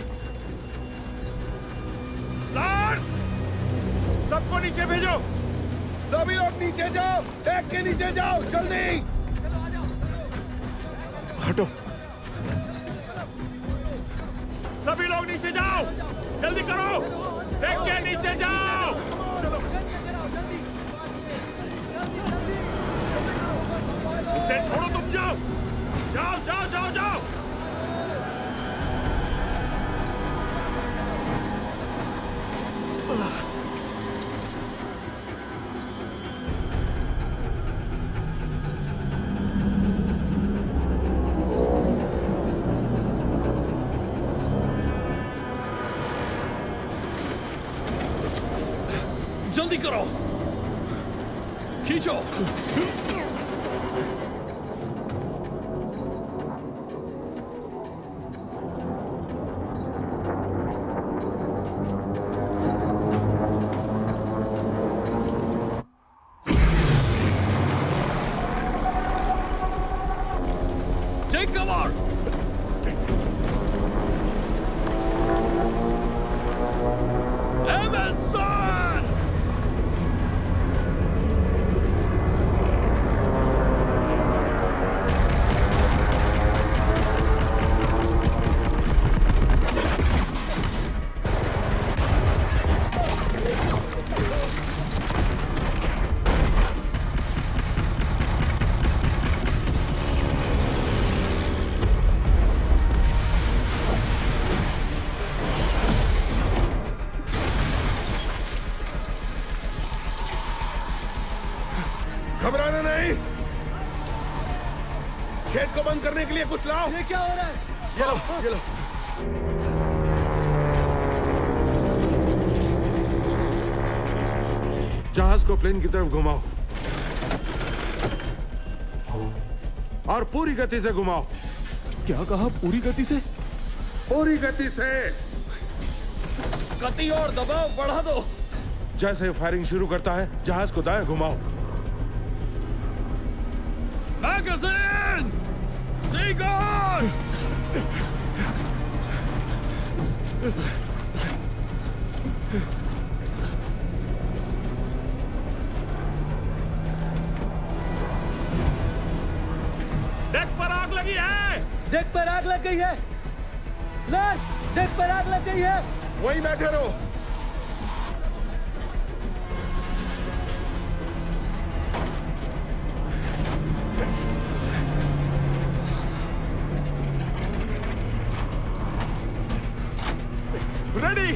Speaker 9: लार्स! सबको नीचे भेजो। सभी लोग नीचे जाओ। डेक के नीचे जाओ, जल्दी। हटो। सभी लोग नीचे जाओ, जल्दी करो। डेक के नीचे जाओ। चलो। इसे छोड़ो, तुम जाओ। जाओ जाओ जाओ जाओ।
Speaker 5: जल्दी करो, खींचो। Take cover! Evanson!
Speaker 9: घबराना नहीं। खेत को बंद करने के लिए कुछ लाओ।
Speaker 6: ये क्या हो रहा है?
Speaker 9: ये लो, ये लो।
Speaker 7: जहाज को प्लेन की तरफ घुमाओ और पूरी गति से घुमाओ।
Speaker 4: क्या कहा? पूरी गति से?
Speaker 7: पूरी गति से।
Speaker 5: गति और दबाव बढ़ा दो।
Speaker 7: जैसे फायरिंग शुरू करता है, जहाज को दाएं घुमाओ।
Speaker 5: मैगजीन! सीगन!
Speaker 9: डेक पर आग लगी है।
Speaker 6: डेक पर आग लग गई है। लार्स, डेक पर आग लग गई है।
Speaker 9: वहीं बैठे रहो। रेडी।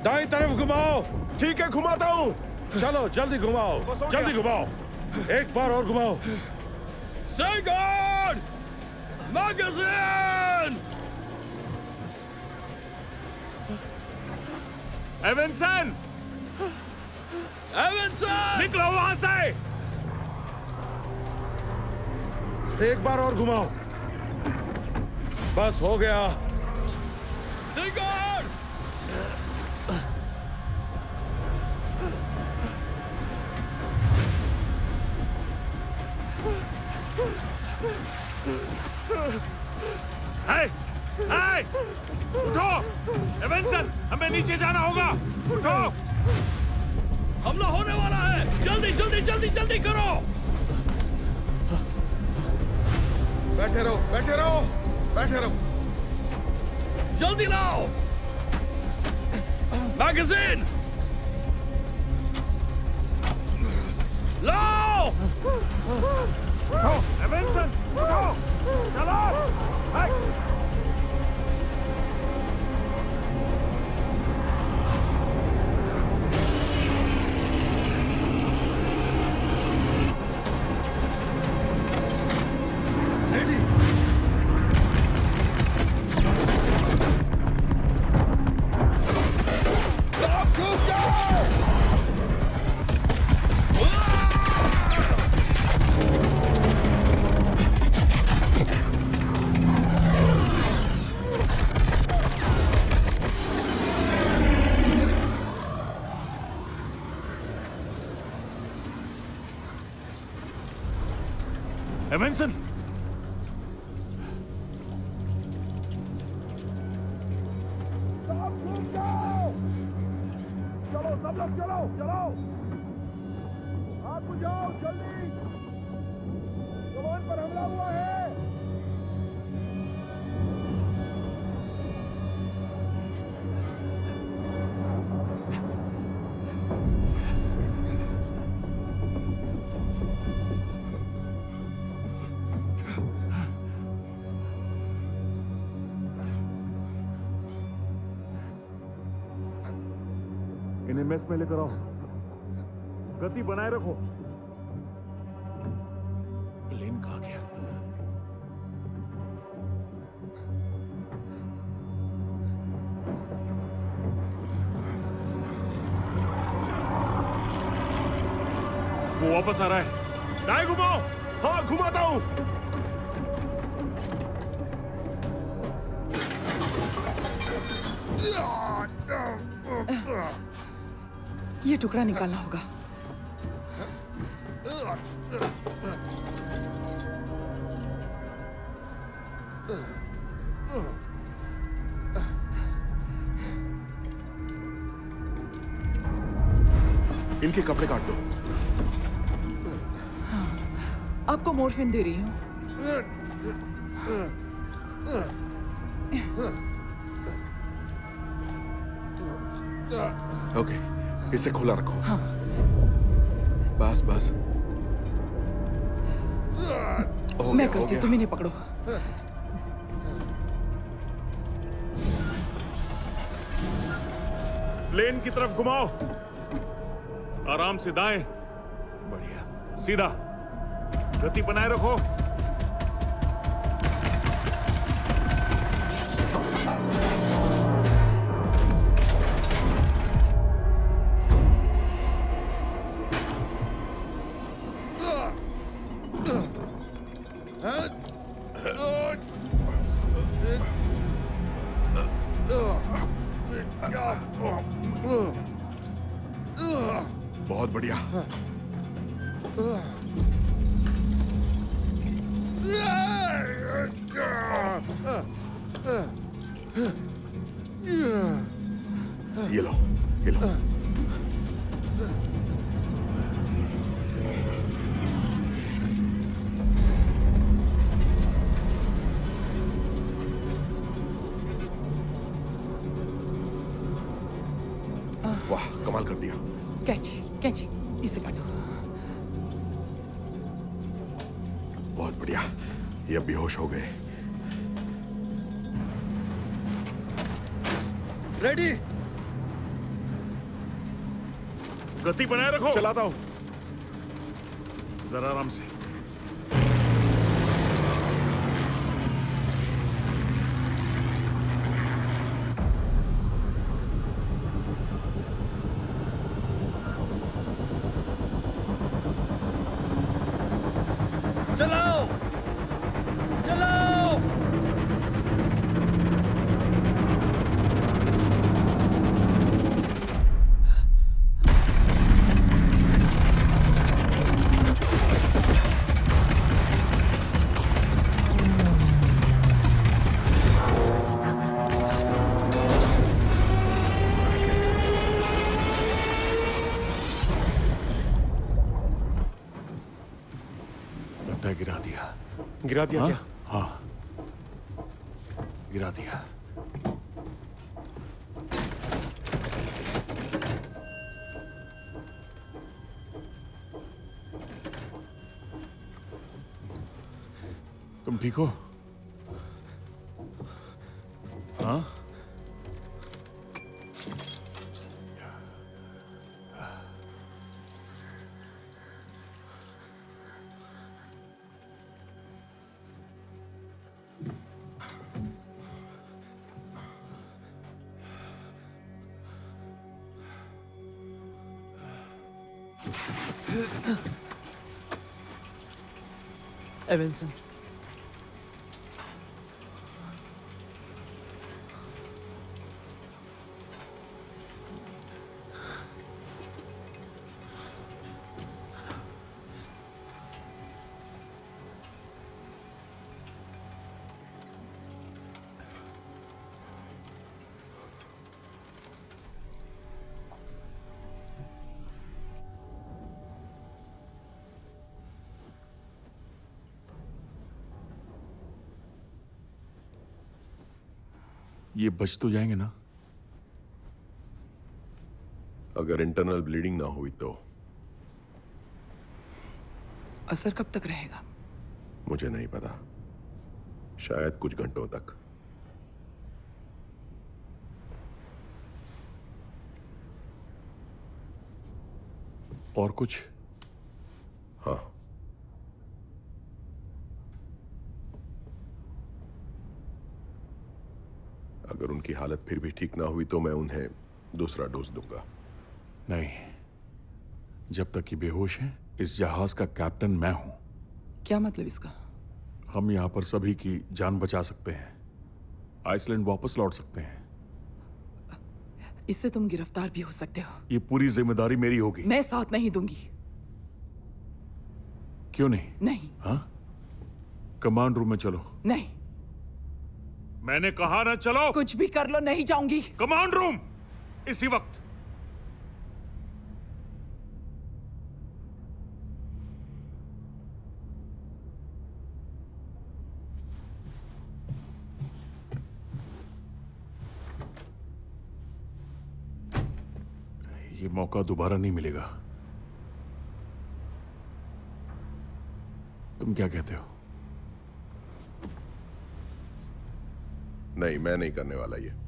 Speaker 7: दाईं तरफ घुमाओ।
Speaker 9: ठीक है, घुमाता हूँ।
Speaker 7: चलो जल्दी घुमाओ,
Speaker 9: बस हो
Speaker 7: जल्दी
Speaker 9: गया।
Speaker 7: घुमाओ। एक बार और घुमाओ।
Speaker 5: सीगन! मैगजीन!
Speaker 9: एवेंसन,
Speaker 5: एवंसन!
Speaker 9: निकलो वहां से।
Speaker 7: एक बार और घुमाओ। बस हो गया।
Speaker 5: सीगन!
Speaker 9: हे, हे, उठो। एवेंसन, हमें नीचे जाना होगा। उठो।
Speaker 5: हमला होने वाला है। जल्दी जल्दी जल्दी जल्दी करो।
Speaker 9: बैठे रहो, बैठे रहो, बैठे रहो।
Speaker 5: जल्दी लाओ मैगजीन, लाओ। एवेंसन, चलो।
Speaker 1: एवेंसन,
Speaker 9: चलो सब लोग, चलो चलो, आग बुझाओ जल्दी। कमान पर हमला हुआ है। इन्हें मेस में लेकर आओ। गति बनाए रखो।
Speaker 1: प्लेन कहाँ गया? वो वापस आ रहा है।
Speaker 9: टायर घुमाओ। हाँ, घुमाता हूँ।
Speaker 3: ये टुकड़ा निकालना होगा।
Speaker 9: इनके कपड़े काट दो।
Speaker 3: आपको मोर्फिन दे रही हूँ।
Speaker 2: ओके, इसे खुला रखो। हाँ। बस बस।
Speaker 3: मैं करती हूँ, तुम इन्हें पकड़ो।
Speaker 1: प्लेन की तरफ घुमाओ। आराम से दाएं। बढ़िया, सीधा। गति बनाए रखो।
Speaker 9: बहुत बढ़िया।
Speaker 2: ये लो, ये लो। वाह, कमाल कर दिया।
Speaker 3: कैची, कैची, इसे काटो।
Speaker 2: बहुत बढ़िया। ये अब बेहोश हो गए।
Speaker 9: रेडी।
Speaker 1: गति बनाए रखो।
Speaker 9: चलाता हूँ।
Speaker 1: जरा आराम से।
Speaker 6: चलाओ चलाओ।
Speaker 9: गिरा दिया क्या?
Speaker 1: हाँ, गिरा दिया। तुम ठीक हो? हाँ?
Speaker 6: एवेंसन,
Speaker 1: ये बच तो जाएंगे ना?
Speaker 2: अगर इंटरनल ब्लीडिंग ना हुई तो
Speaker 3: असर कब तक रहेगा?
Speaker 2: मुझे नहीं पता, शायद कुछ घंटों तक।
Speaker 1: और कुछ?
Speaker 2: हाँ, अगर उनकी हालत फिर भी ठीक ना हुई तो मैं उन्हें दूसरा डोज दूंगा।
Speaker 1: नहीं, जब तक ये बेहोश हैं, इस जहाज का कैप्टन मैं हूं।
Speaker 3: क्या मतलब इसका?
Speaker 1: हम यहां पर सभी की जान बचा सकते हैं, आइसलैंड वापस लौट सकते हैं।
Speaker 3: इससे तुम गिरफ्तार भी हो सकते हो।
Speaker 1: ये पूरी जिम्मेदारी मेरी होगी।
Speaker 3: मैं साथ नहीं दूंगी।
Speaker 1: क्यों नहीं?
Speaker 3: नहीं।
Speaker 1: हाँ? कमांड रूम में चलो।
Speaker 3: नहीं।
Speaker 1: मैंने कहा ना चलो।
Speaker 3: कुछ भी कर लो, नहीं जाऊंगी।
Speaker 1: कमांड रूम इसी वक्त। ये मौका दोबारा नहीं मिलेगा। तुम क्या कहते हो?
Speaker 2: नहीं, मैं नहीं करने वाला ये।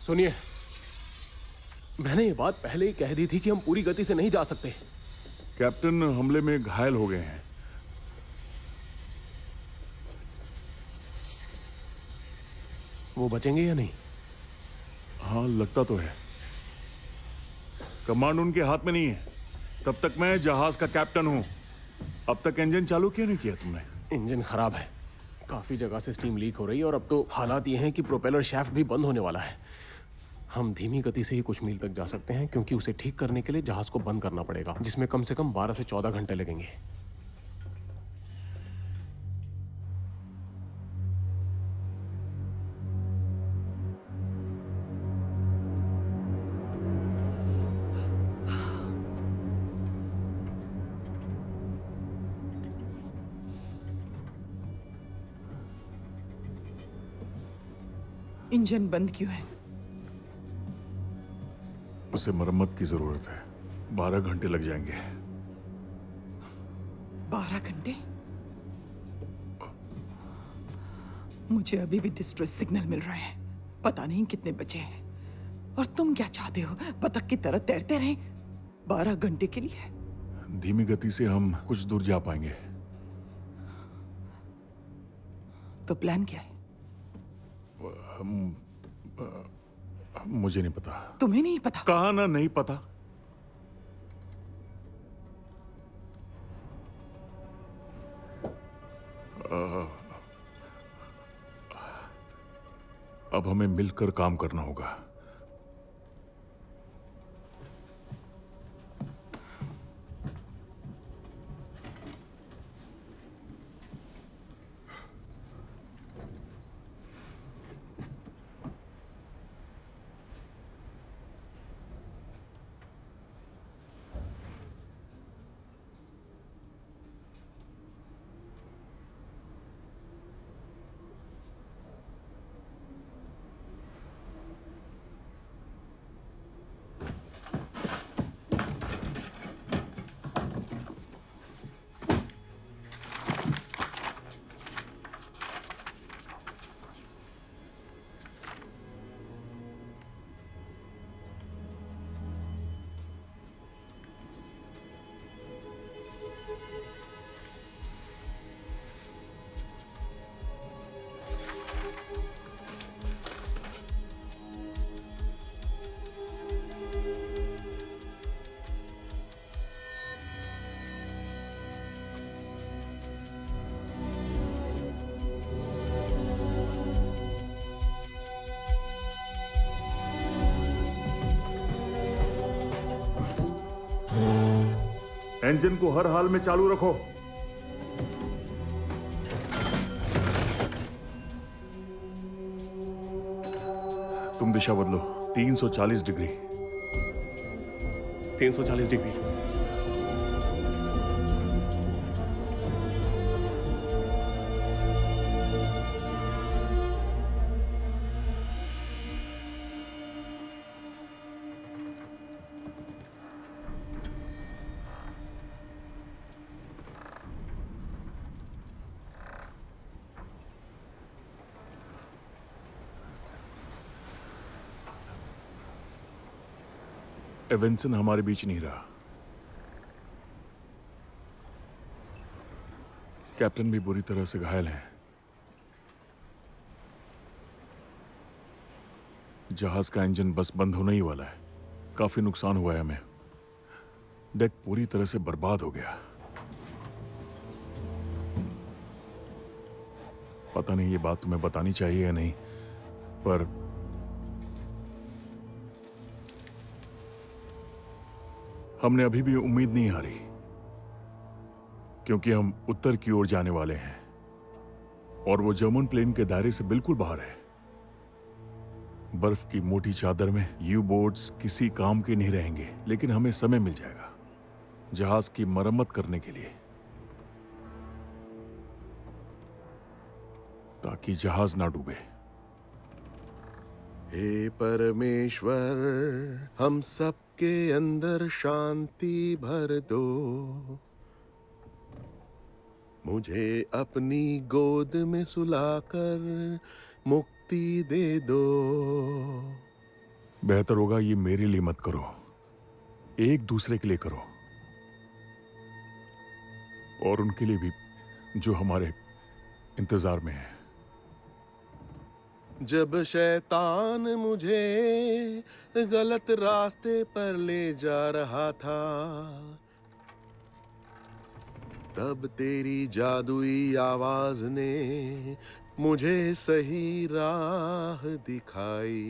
Speaker 4: सुनिए, मैंने ये बात पहले ही कह दी थी कि हम पूरी गति से नहीं जा सकते।
Speaker 1: कैप्टन हमले में घायल हो गए हैं।
Speaker 4: वो बचेंगे या नहीं?
Speaker 1: हाँ, लगता तो है। कमांड उनके हाथ में नहीं है। तब तक मैं जहाज का कैप्टन हूं। अब तक इंजन चालू क्यों नहीं किया तुमने?
Speaker 4: इंजन खराब है, काफी जगह से स्टीम लीक हो रही है और अब तो हालात ये हैं कि प्रोपेलर शाफ्ट भी बंद होने वाला है। हम धीमी गति से ही कुछ मील तक जा सकते हैं, क्योंकि उसे ठीक करने के लिए जहाज को बंद करना पड़ेगा, जिसमें कम से कम 12 से 14 घंटे लगेंगे।
Speaker 3: इंजन बंद क्यों है?
Speaker 1: उसे मरम्मत की जरूरत है। 12 घंटे लग जाएंगे।
Speaker 3: 12 घंटे? मुझे अभी भी डिस्ट्रेस सिग्नल मिल रहे हैं। पता नहीं कितने बचे हैं। और तुम क्या चाहते हो? बतख की तरह तैरते रहें 12 घंटे के लिए?
Speaker 1: धीमी गति से हम कुछ दूर जा पाएंगे।
Speaker 3: तो प्लान क्या है?
Speaker 1: मुझे नहीं पता।
Speaker 3: तुम्हें नहीं पता?
Speaker 1: कहा ना, नहीं पता। अब हमें मिलकर काम करना होगा। इंजन को हर हाल में चालू रखो। तुम दिशा बदलो। 340 डिग्री।
Speaker 9: 340 डिग्री।
Speaker 1: एवेंसन हमारे बीच नहीं रहा। कैप्टन भी बुरी तरह से घायल है। जहाज का इंजन बस बंद होने ही वाला है। काफी नुकसान हुआ है हमें। डेक पूरी तरह से बर्बाद हो गया। पता नहीं ये बात तुम्हें बतानी चाहिए या नहीं, पर हमने अभी भी उम्मीद नहीं हारी, क्योंकि हम उत्तर की ओर जाने वाले हैं और वो जर्मन प्लेन के दायरे से बिल्कुल बाहर है। बर्फ की मोटी चादर में यू बोट्स किसी काम के नहीं रहेंगे, लेकिन हमें समय मिल जाएगा जहाज की मरम्मत करने के लिए, ताकि जहाज ना डूबे।
Speaker 2: हे परमेश्वर, हम सबके अंदर शांति भर दो। मुझे अपनी गोद में सुलाकर मुक्ति दे दो।
Speaker 1: बेहतर होगा ये मेरे लिए मत करो, एक दूसरे के लिए करो, और उनके लिए भी जो हमारे इंतजार में है।
Speaker 9: जब शैतान मुझे गलत रास्ते पर ले जा रहा था, तब तेरी जादुई आवाज ने मुझे सही राह दिखाई।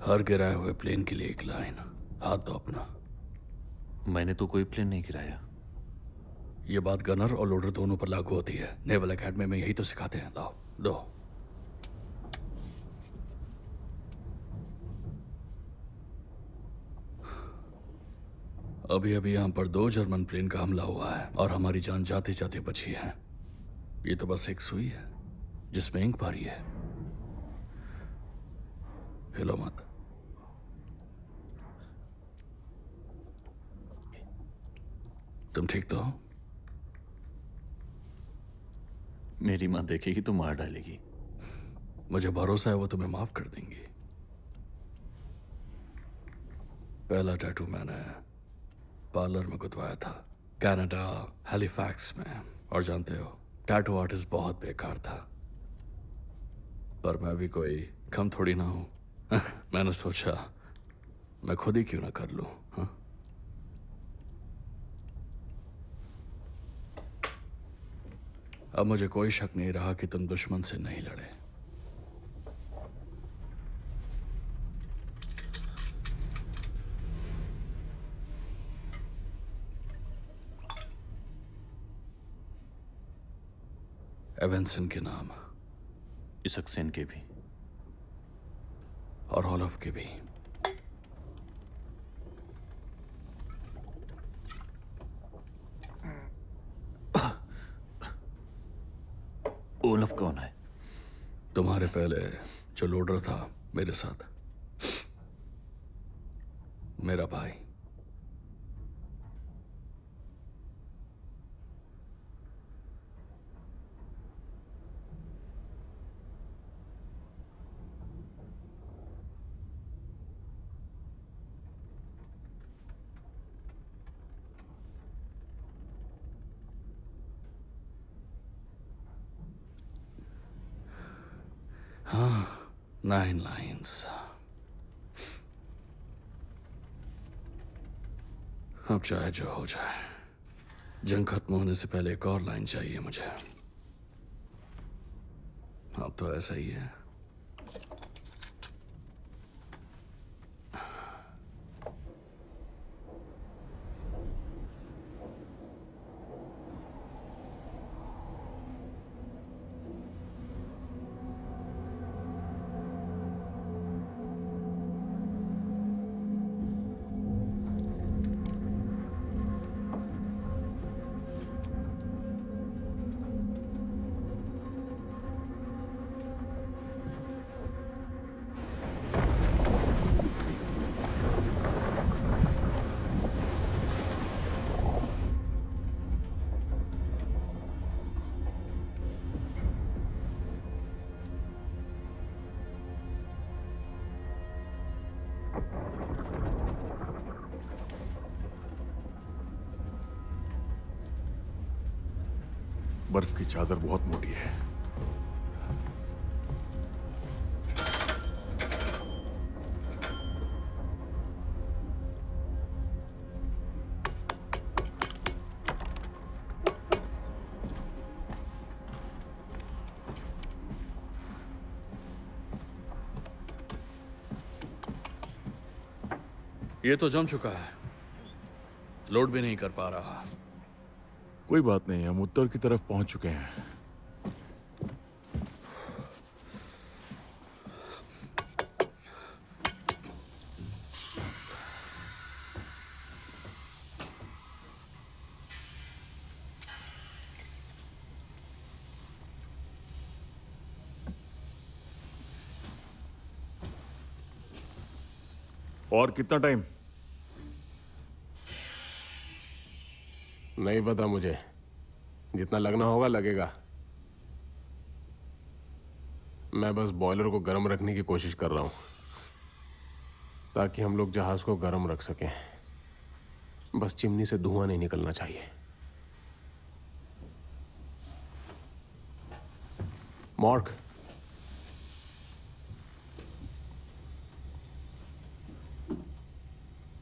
Speaker 5: हर गिराए हुए प्लेन के लिए एक लाइन, हाथ दो अपना।
Speaker 8: मैंने तो कोई प्लेन नहीं गिराया।
Speaker 5: ये बात गनर और लोडर दोनों पर लागू होती है। नेवल एकेडमी में यही तो सिखाते हैं। लाओ दो। अभी अभी यहां पर 2 जर्मन प्लेन का हमला हुआ है और हमारी जान जाते जाते बची है। ये तो बस एक सुई है जिसमें इंक भरी है। हिलो मत। तुम ठीक तो हो?
Speaker 8: मेरी माँ देखेगी तो मार डालेगी।
Speaker 5: मुझे भरोसा है वो तुम्हें माफ कर देंगी। पहला टैटू मैंने पार्लर में गुदवाया था, कनाडा हैलिफैक्स में। और जानते हो, टैटू आर्टिस्ट बहुत बेकार था, पर मैं भी कोई कम थोड़ी ना हूं। मैंने सोचा मैं खुद ही क्यों ना कर लूं। हाँ? अब मुझे कोई शक नहीं रहा कि तुम दुश्मन से नहीं लड़े। एवेंसन के नाम,
Speaker 8: इसक्सेन के भी,
Speaker 5: और ऑलफ के भी।
Speaker 8: ओलफ कौन है?
Speaker 5: तुम्हारे पहले जो लोडर था मेरे साथ, मेरा भाई। हाँ, 9 लाइन्स। अब चाहे जो हो जाए, जंग खत्म होने से पहले एक और लाइन चाहिए मुझे। अब तो ऐसा ही है।
Speaker 1: बर्फ की चादर बहुत मोटी है।
Speaker 5: ये तो जम चुका है, लोड भी नहीं कर पा रहा।
Speaker 1: कोई बात नहीं, हम उत्तर की तरफ पहुंच चुके हैं। और कितना टाइम?
Speaker 4: नहीं पता मुझे, जितना लगना होगा लगेगा। मैं बस बॉयलर को गर्म रखने की कोशिश कर रहा हूं ताकि हम लोग जहाज को गर्म रख सकें। बस चिमनी से धुआं नहीं निकलना चाहिए। मार्क,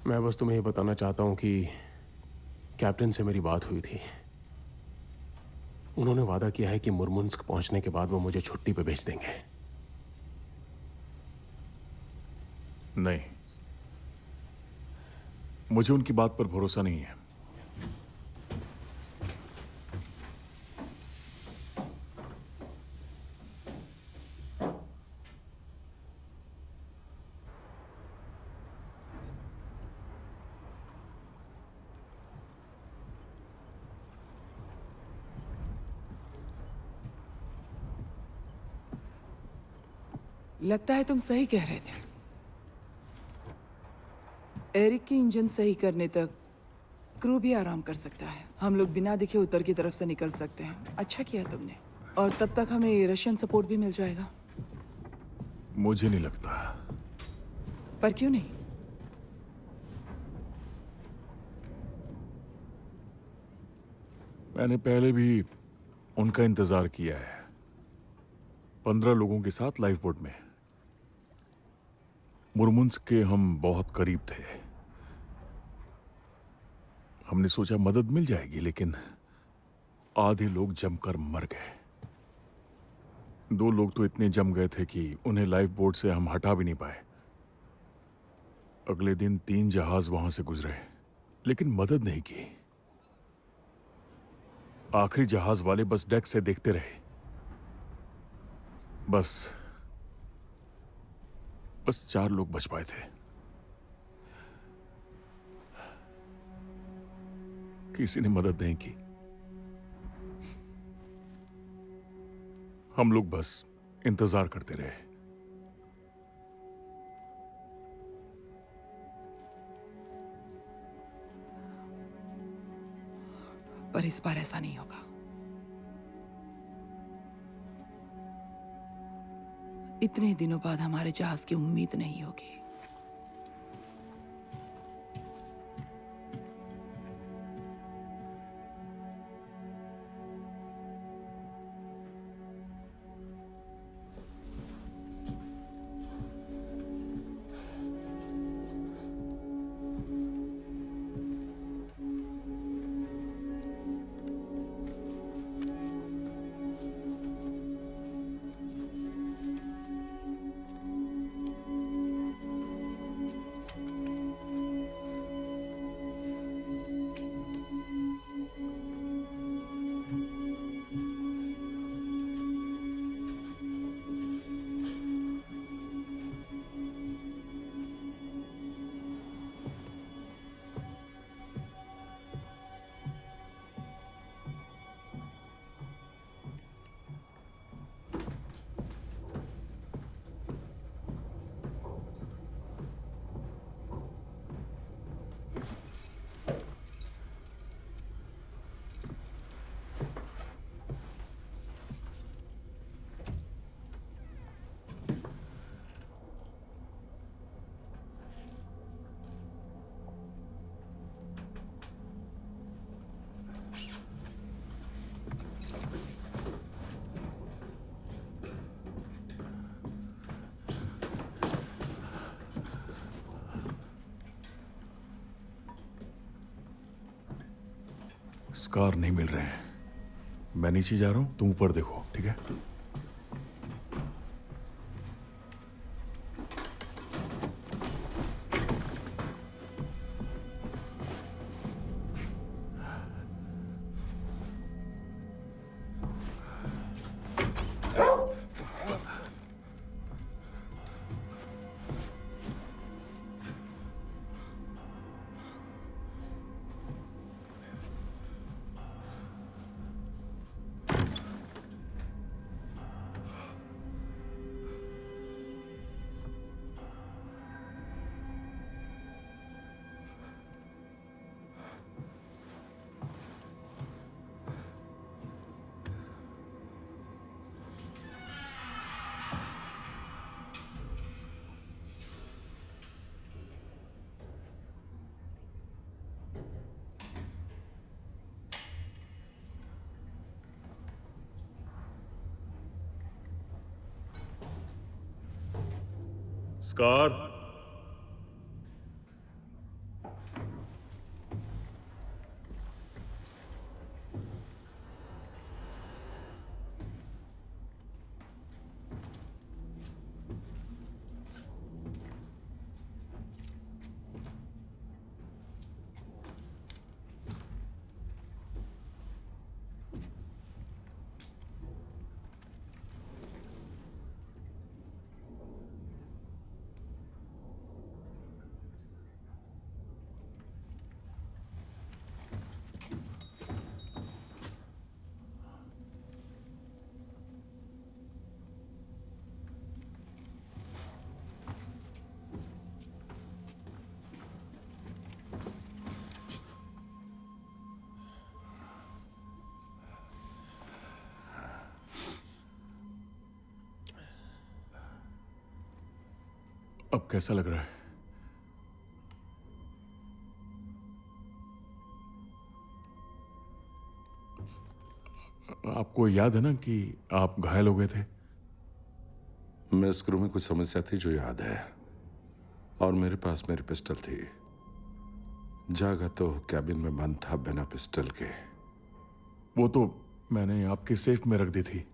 Speaker 4: मैं बस तुम्हें ये बताना चाहता हूं कि कैप्टन से मेरी बात हुई थी। उन्होंने वादा किया है कि मुरमुन्स्क पहुंचने के बाद वो मुझे छुट्टी पे भेज देंगे।
Speaker 1: नहीं, मुझे उनकी बात पर भरोसा नहीं है।
Speaker 3: लगता है तुम सही कह रहे थे। एरिक की इंजन सही करने तक क्रू भी आराम कर सकता है। हम लोग बिना दिखे उत्तर की तरफ से निकल सकते हैं। अच्छा किया तुमने। और तब तक हमें रशियन सपोर्ट भी मिल जाएगा।
Speaker 1: मुझे नहीं लगता।
Speaker 3: पर क्यों नहीं?
Speaker 1: मैंने पहले भी उनका इंतजार किया है, 15 लोगों के साथ लाइफ बोट में। मुरमुन्स्क के हम बहुत करीब थे। हमने सोचा मदद मिल जाएगी, लेकिन आधे लोग जमकर मर गए। 2 लोग तो इतने जम गए थे कि उन्हें लाइफ बोट से हम हटा भी नहीं पाए। अगले दिन 3 जहाज वहां से गुजरे, लेकिन मदद नहीं की। आखिरी जहाज वाले बस डेक से देखते रहे। बस 4 लोग बच पाए थे। किसी ने मदद नहीं की। हम लोग बस इंतजार करते रहे।
Speaker 3: पर इस बार ऐसा नहीं होगा। इतने दिनों बाद हमारे जहाज की उम्मीद नहीं होगी।
Speaker 1: स्कार नहीं मिल रहे हैं। मैं नीचे जा रहा हूं, तुम ऊपर देखो, ठीक है? स्कार, अब कैसा लग रहा है? आपको याद है ना कि आप घायल हो गए थे?
Speaker 7: मैं स्क्रू में कुछ समस्या थी जो याद है, और मेरे पास मेरी पिस्टल थी। जागा तो कैबिन में बंद था बिना पिस्टल के।
Speaker 1: वो तो मैंने आपके सेफ में रख दी थी।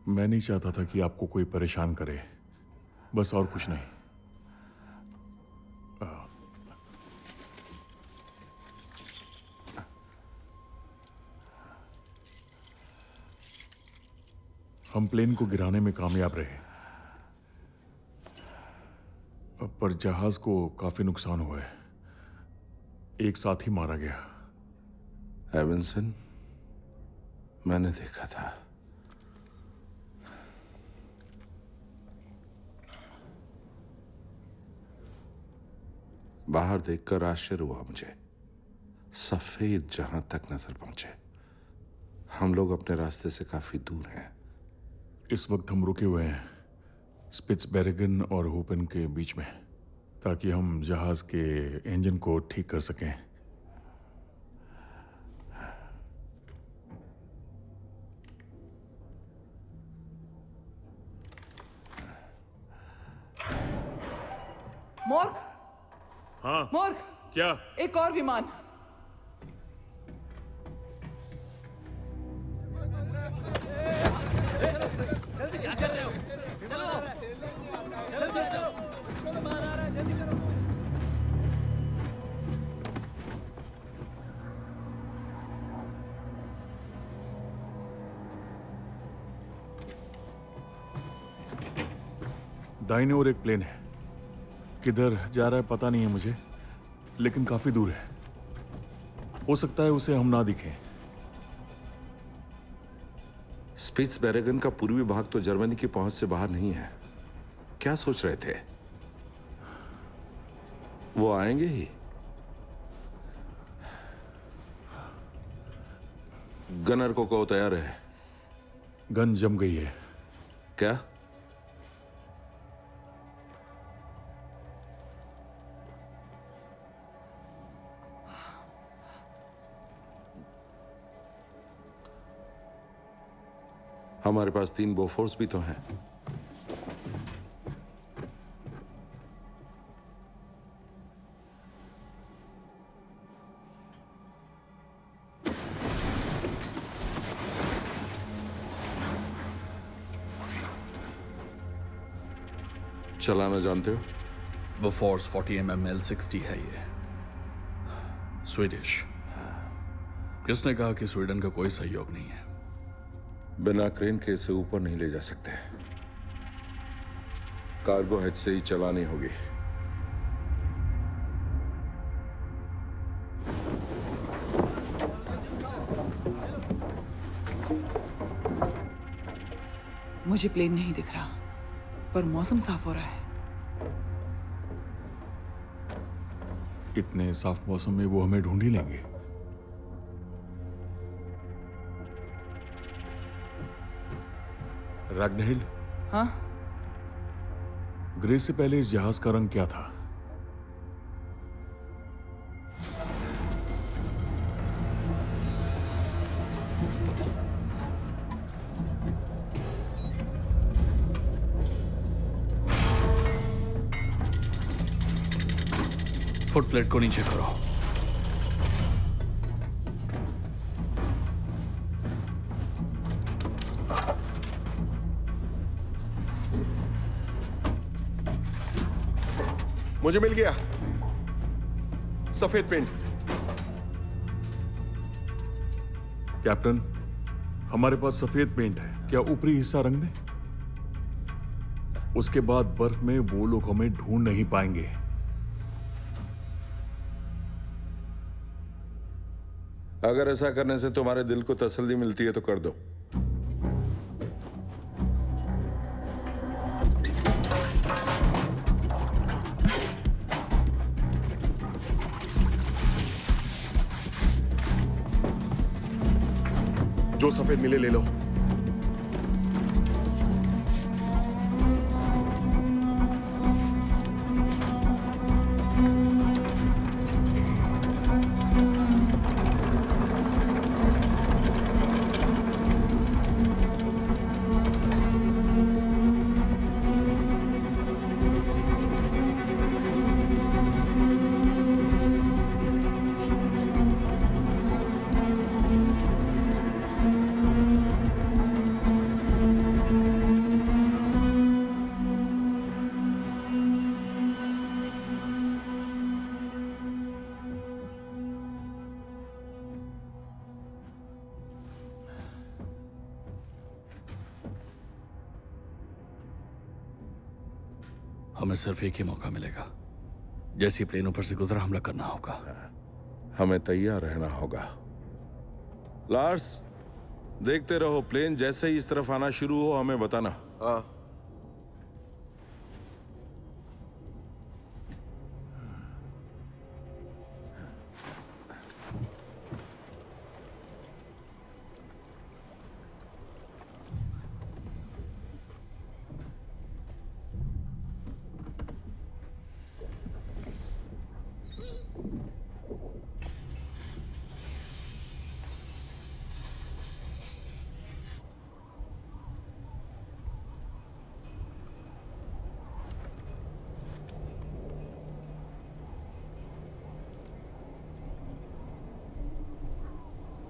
Speaker 1: मैं नहीं चाहता था कि आपको कोई परेशान करे, बस और कुछ नहीं। हम प्लेन को गिराने में कामयाब रहे, पर जहाज को काफी नुकसान हुआ है। एक साथी मारा गया।
Speaker 7: एविंसन, मैंने देखा था। बाहर देखकर आश्चर्य हुआ मुझे। सफेद जहां तक नजर पहुंचे। हम लोग अपने रास्ते से काफी दूर हैं।
Speaker 1: इस वक्त हम रुके हुए हैं स्पिट्सबेरेगन और होपन के बीच में, ताकि हम जहाज के इंजन को ठीक कर सकें।
Speaker 3: मॉर्ग,
Speaker 1: हाँ,
Speaker 3: मॉर्ग,
Speaker 1: क्या?
Speaker 3: एक और विमान।
Speaker 1: दाहिने ओर एक प्लेन है। किधर जा रहा है पता नहीं है मुझे, लेकिन काफी दूर है। हो सकता है उसे हम ना दिखें।
Speaker 7: स्पिट्सबेरेगन का पूर्वी भाग तो जर्मनी की पहुंच से बाहर नहीं है। क्या सोच रहे थे? वो आएंगे ही। गनर को कहो तैयार है।
Speaker 1: गन जम गई है।
Speaker 7: क्या? हमारे पास 3 बोफोर्स भी तो हैं। चलाना जानते हो?
Speaker 5: वो फोर्स 40 mm L60 है। ये स्वीडिश। किसने कहा कि स्वीडन का कोई सहयोग नहीं है?
Speaker 7: बिना क्रेन के इसे ऊपर नहीं ले जा सकते। कार्गो हेड से ही चलानी होगी।
Speaker 3: मुझे प्लेन नहीं दिख रहा, पर मौसम साफ हो रहा है।
Speaker 1: इतने साफ मौसम में वो हमें ढूंढ ही लेंगे। रैग्नहिल्ड,
Speaker 3: हाँ?
Speaker 1: ग्रेस से पहले इस जहाज का रंग क्या था?
Speaker 5: फुट प्लेट को नीचे करो।
Speaker 2: मुझे मिल गया सफेद पेंट।
Speaker 1: कैप्टन, हमारे पास सफेद पेंट है, क्या ऊपरी हिस्सा रंग दें? उसके बाद बर्फ में वो लोग हमें ढूंढ नहीं पाएंगे।
Speaker 7: अगर ऐसा करने से तुम्हारे दिल को तसल्ली मिलती है तो कर दो।
Speaker 2: जो सफेद मिले ले लो।
Speaker 5: हमें सिर्फ एक ही मौका मिलेगा। जैसे ही प्लेन ऊपर से गुजरा हमला करना होगा।
Speaker 7: हमें तैयार रहना होगा। लार्स, देखते रहो, प्लेन जैसे ही इस तरफ आना शुरू हो हमें बताना।
Speaker 2: हाँ।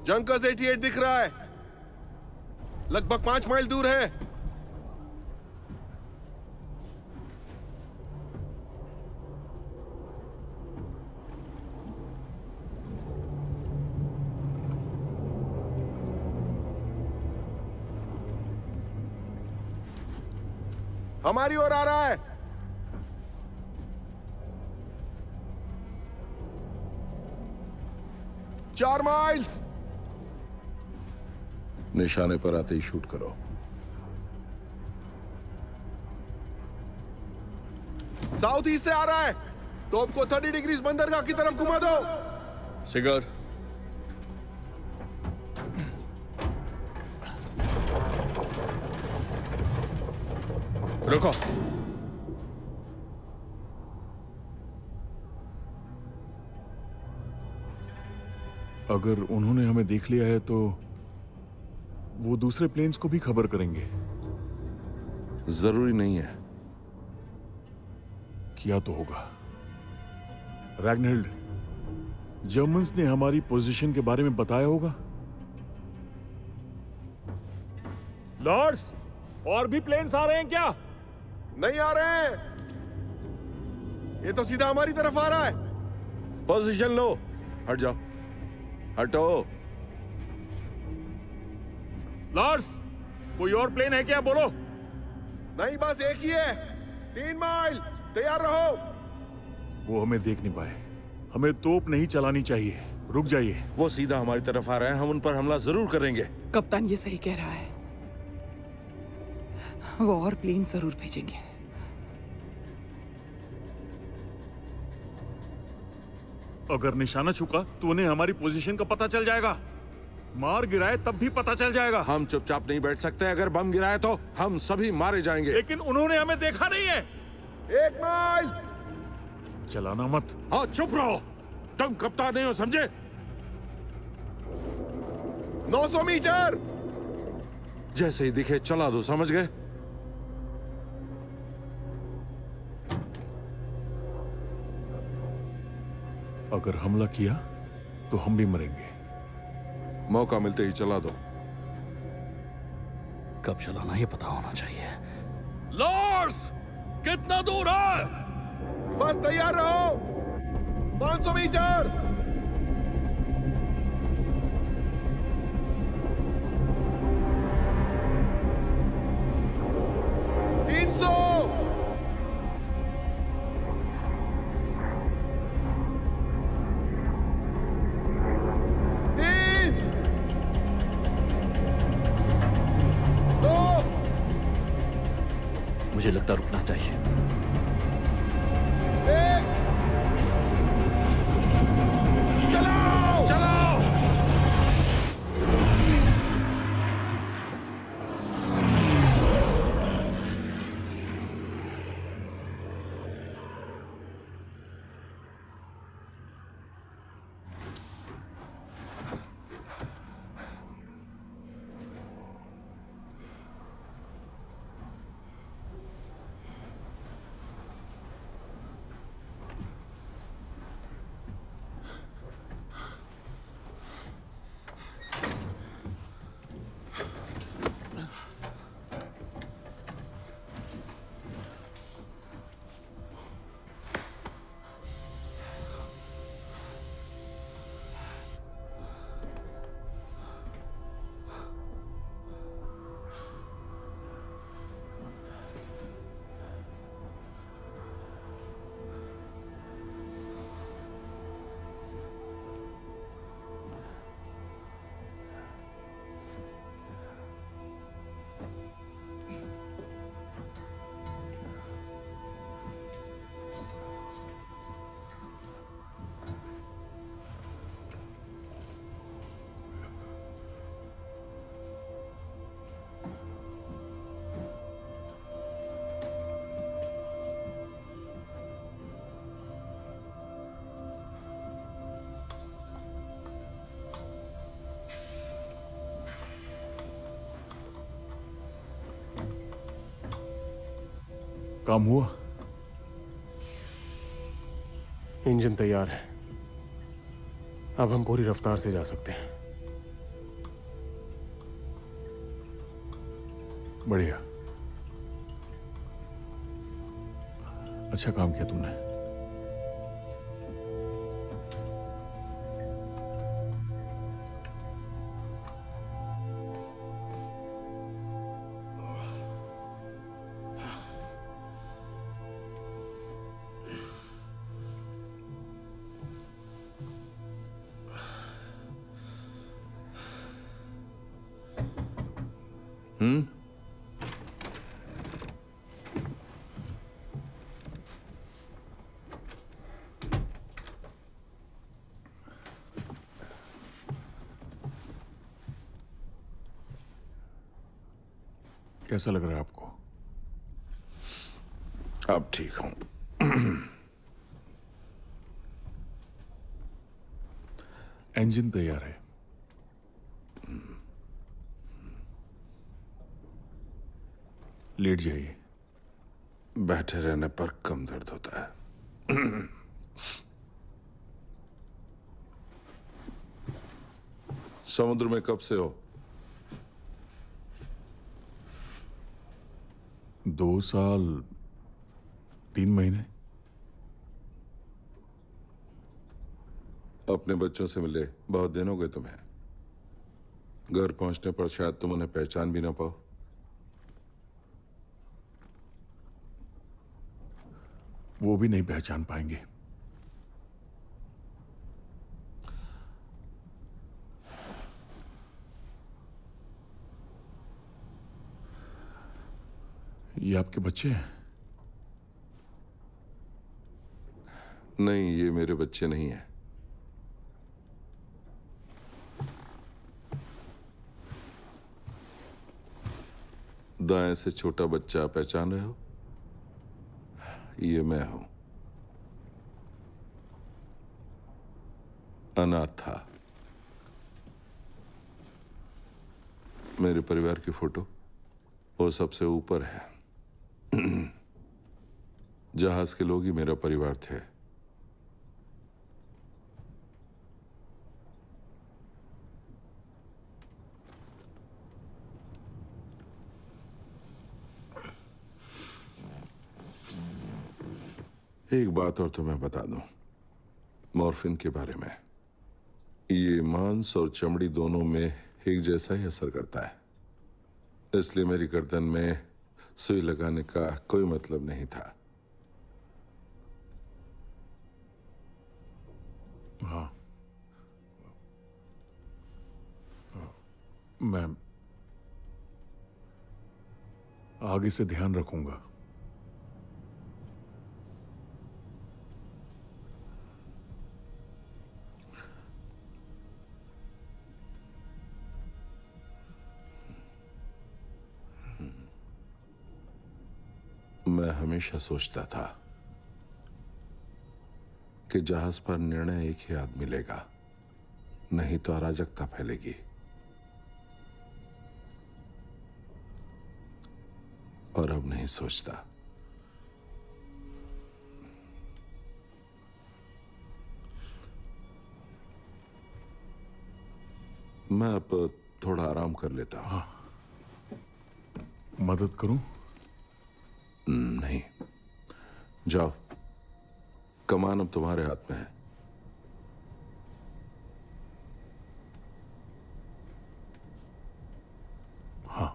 Speaker 2: जंकर्स 88 दिख रहा है, लगभग 5 माइल दूर है। हमारी ओर आ रहा है। चार माइल्स।
Speaker 7: निशाने पर आते ही शूट करो।
Speaker 2: साउथ ईस्ट से आ रहा है। तोप को 30 डिग्री बंदरगाह की तरफ घुमा दो।
Speaker 5: सिगर, रुको।
Speaker 1: अगर उन्होंने हमें देख लिया है तो वो दूसरे प्लेन्स को भी खबर करेंगे।
Speaker 7: जरूरी नहीं है।
Speaker 1: किया तो होगा। रैग्नहिल्ड, जर्मन्स ने हमारी पोजीशन के बारे में बताया होगा। लॉर्ड्स, और भी प्लेन्स आ रहे हैं क्या?
Speaker 2: नहीं आ रहे हैं, ये तो सीधा हमारी तरफ आ रहा है।
Speaker 7: पोजीशन लो। हट जाओ, हटो।
Speaker 1: लॉर्ड्स, कोई और प्लेन है क्या? बोलो।
Speaker 2: नहीं, बस एक ही है। 3 माइल, तैयार रहो।
Speaker 1: वो हमें देख नहीं पाए। हमें तोप नहीं चलानी चाहिए। रुक जाइए।
Speaker 7: वो सीधा हमारी तरफ आ रहे हैं, हम उन पर हमला जरूर करेंगे।
Speaker 3: कप्तान ये सही कह रहा है, वो और प्लेन जरूर भेजेंगे।
Speaker 1: अगर निशाना चुका तो उन्हें हमारी पोजीशन का पता चल जाएगा। मार गिराए तब भी पता चल जाएगा।
Speaker 7: हम चुपचाप नहीं बैठ सकते। अगर बम गिराए तो हम सभी मारे जाएंगे।
Speaker 1: लेकिन उन्होंने हमें देखा नहीं है।
Speaker 2: 1 माइल।
Speaker 1: चलाना मत।
Speaker 7: हाँ, चुप रहो। तुम कप्तान नहीं हो, समझे?
Speaker 2: 900 मीटर।
Speaker 7: जैसे ही दिखे चला दो, समझ गए?
Speaker 1: अगर हमला किया तो हम भी मरेंगे।
Speaker 7: मौका मिलते ही चला दो।
Speaker 5: कब चलाना ये पता होना चाहिए।
Speaker 7: लॉर्ड्स, कितना दूर है?
Speaker 9: बस तैयार रहो। 500 मीटर।
Speaker 8: मुझे लगता रुकना चाहिए।
Speaker 9: चलाओ चलाओ।
Speaker 1: काम हुआ?
Speaker 4: इंजन तैयार है। अब हम पूरी रफ्तार से जा सकते हैं।
Speaker 1: बढ़िया, अच्छा काम किया तुमने। कैसा लग रहा है आपको?
Speaker 7: अब ठीक हूं।
Speaker 1: इंजन तैयार है। लेट जाइए।
Speaker 7: बैठे रहने पर कम दर्द होता है। समुद्र में कब से हो?
Speaker 1: 2 साल 3 महीने।
Speaker 7: अपने बच्चों से मिले बहुत दिन हो गए तुम्हें। घर पहुंचने पर शायद तुम उन्हें पहचान भी ना पाओ।
Speaker 1: वो भी नहीं पहचान पाएंगे। ये आपके बच्चे हैं?
Speaker 7: नहीं, ये मेरे बच्चे नहीं हैं। दाएं से छोटा बच्चा पहचान रहे हो? ये मैं हूं। अनाथ था। मेरे परिवार की फोटो वो सबसे ऊपर है। जहाज के लोग ही मेरा परिवार थे। एक बात और तुम्हें बता दूं, मॉर्फिन के बारे में। ये मांस और चमड़ी दोनों में एक जैसा ही असर करता है, इसलिए मेरी गर्दन में सुई लगाने का कोई मतलब नहीं था।
Speaker 1: हाँ, मैं आगे से ध्यान रखूंगा।
Speaker 7: मैं हमेशा सोचता था कि जहाज पर निर्णय एक ही आदमी लेगा, नहीं तो अराजकता फैलेगी। और अब नहीं सोचता। मैं अब थोड़ा आराम कर लेता हूं।
Speaker 1: मदद करूं?
Speaker 7: नहीं, जाओ, कमान अब तुम्हारे हाथ में है।
Speaker 1: हाँ।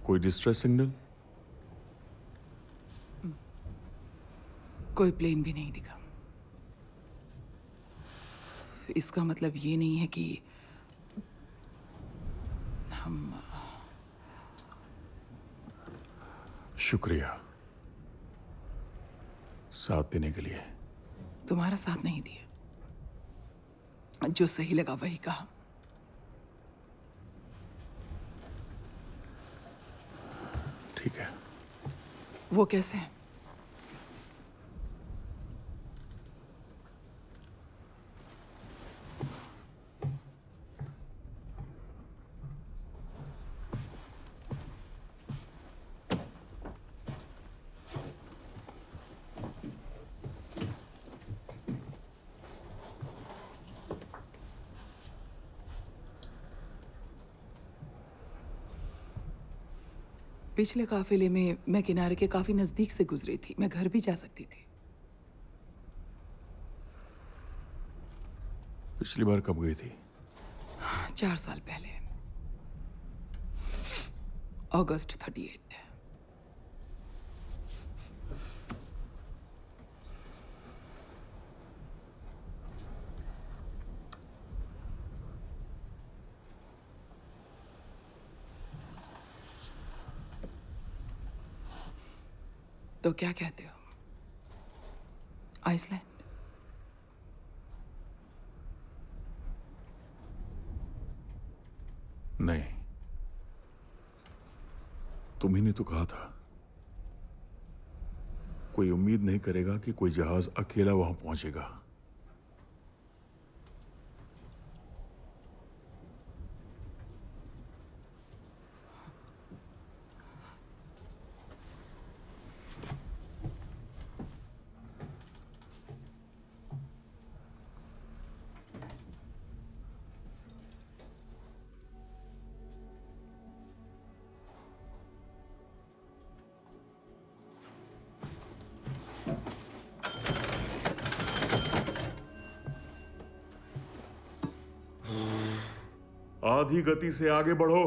Speaker 1: कोई डिस्ट्रेस सिग्नल?
Speaker 3: कोई प्लेन भी नहीं दिखा। इसका मतलब ये नहीं है कि हम।
Speaker 1: शुक्रिया साथ देने के लिए।
Speaker 3: तुम्हारा साथ नहीं दिया, जो सही लगा वही कहा।
Speaker 1: ठीक है।
Speaker 3: वो कैसे? पिछले काफिले में मैं किनारे के काफी नजदीक से गुजरी थी। मैं घर भी जा सकती थी।
Speaker 1: पिछली बार कब गई थी?
Speaker 3: 4 साल पहले, अगस्त 38। तो क्या कहते हो? आइसलैंड?
Speaker 1: नहीं, तुम्ही ने तो कहा था कोई उम्मीद नहीं करेगा कि कोई जहाज अकेला वहां पहुंचेगा। आधी गति से आगे बढ़ो।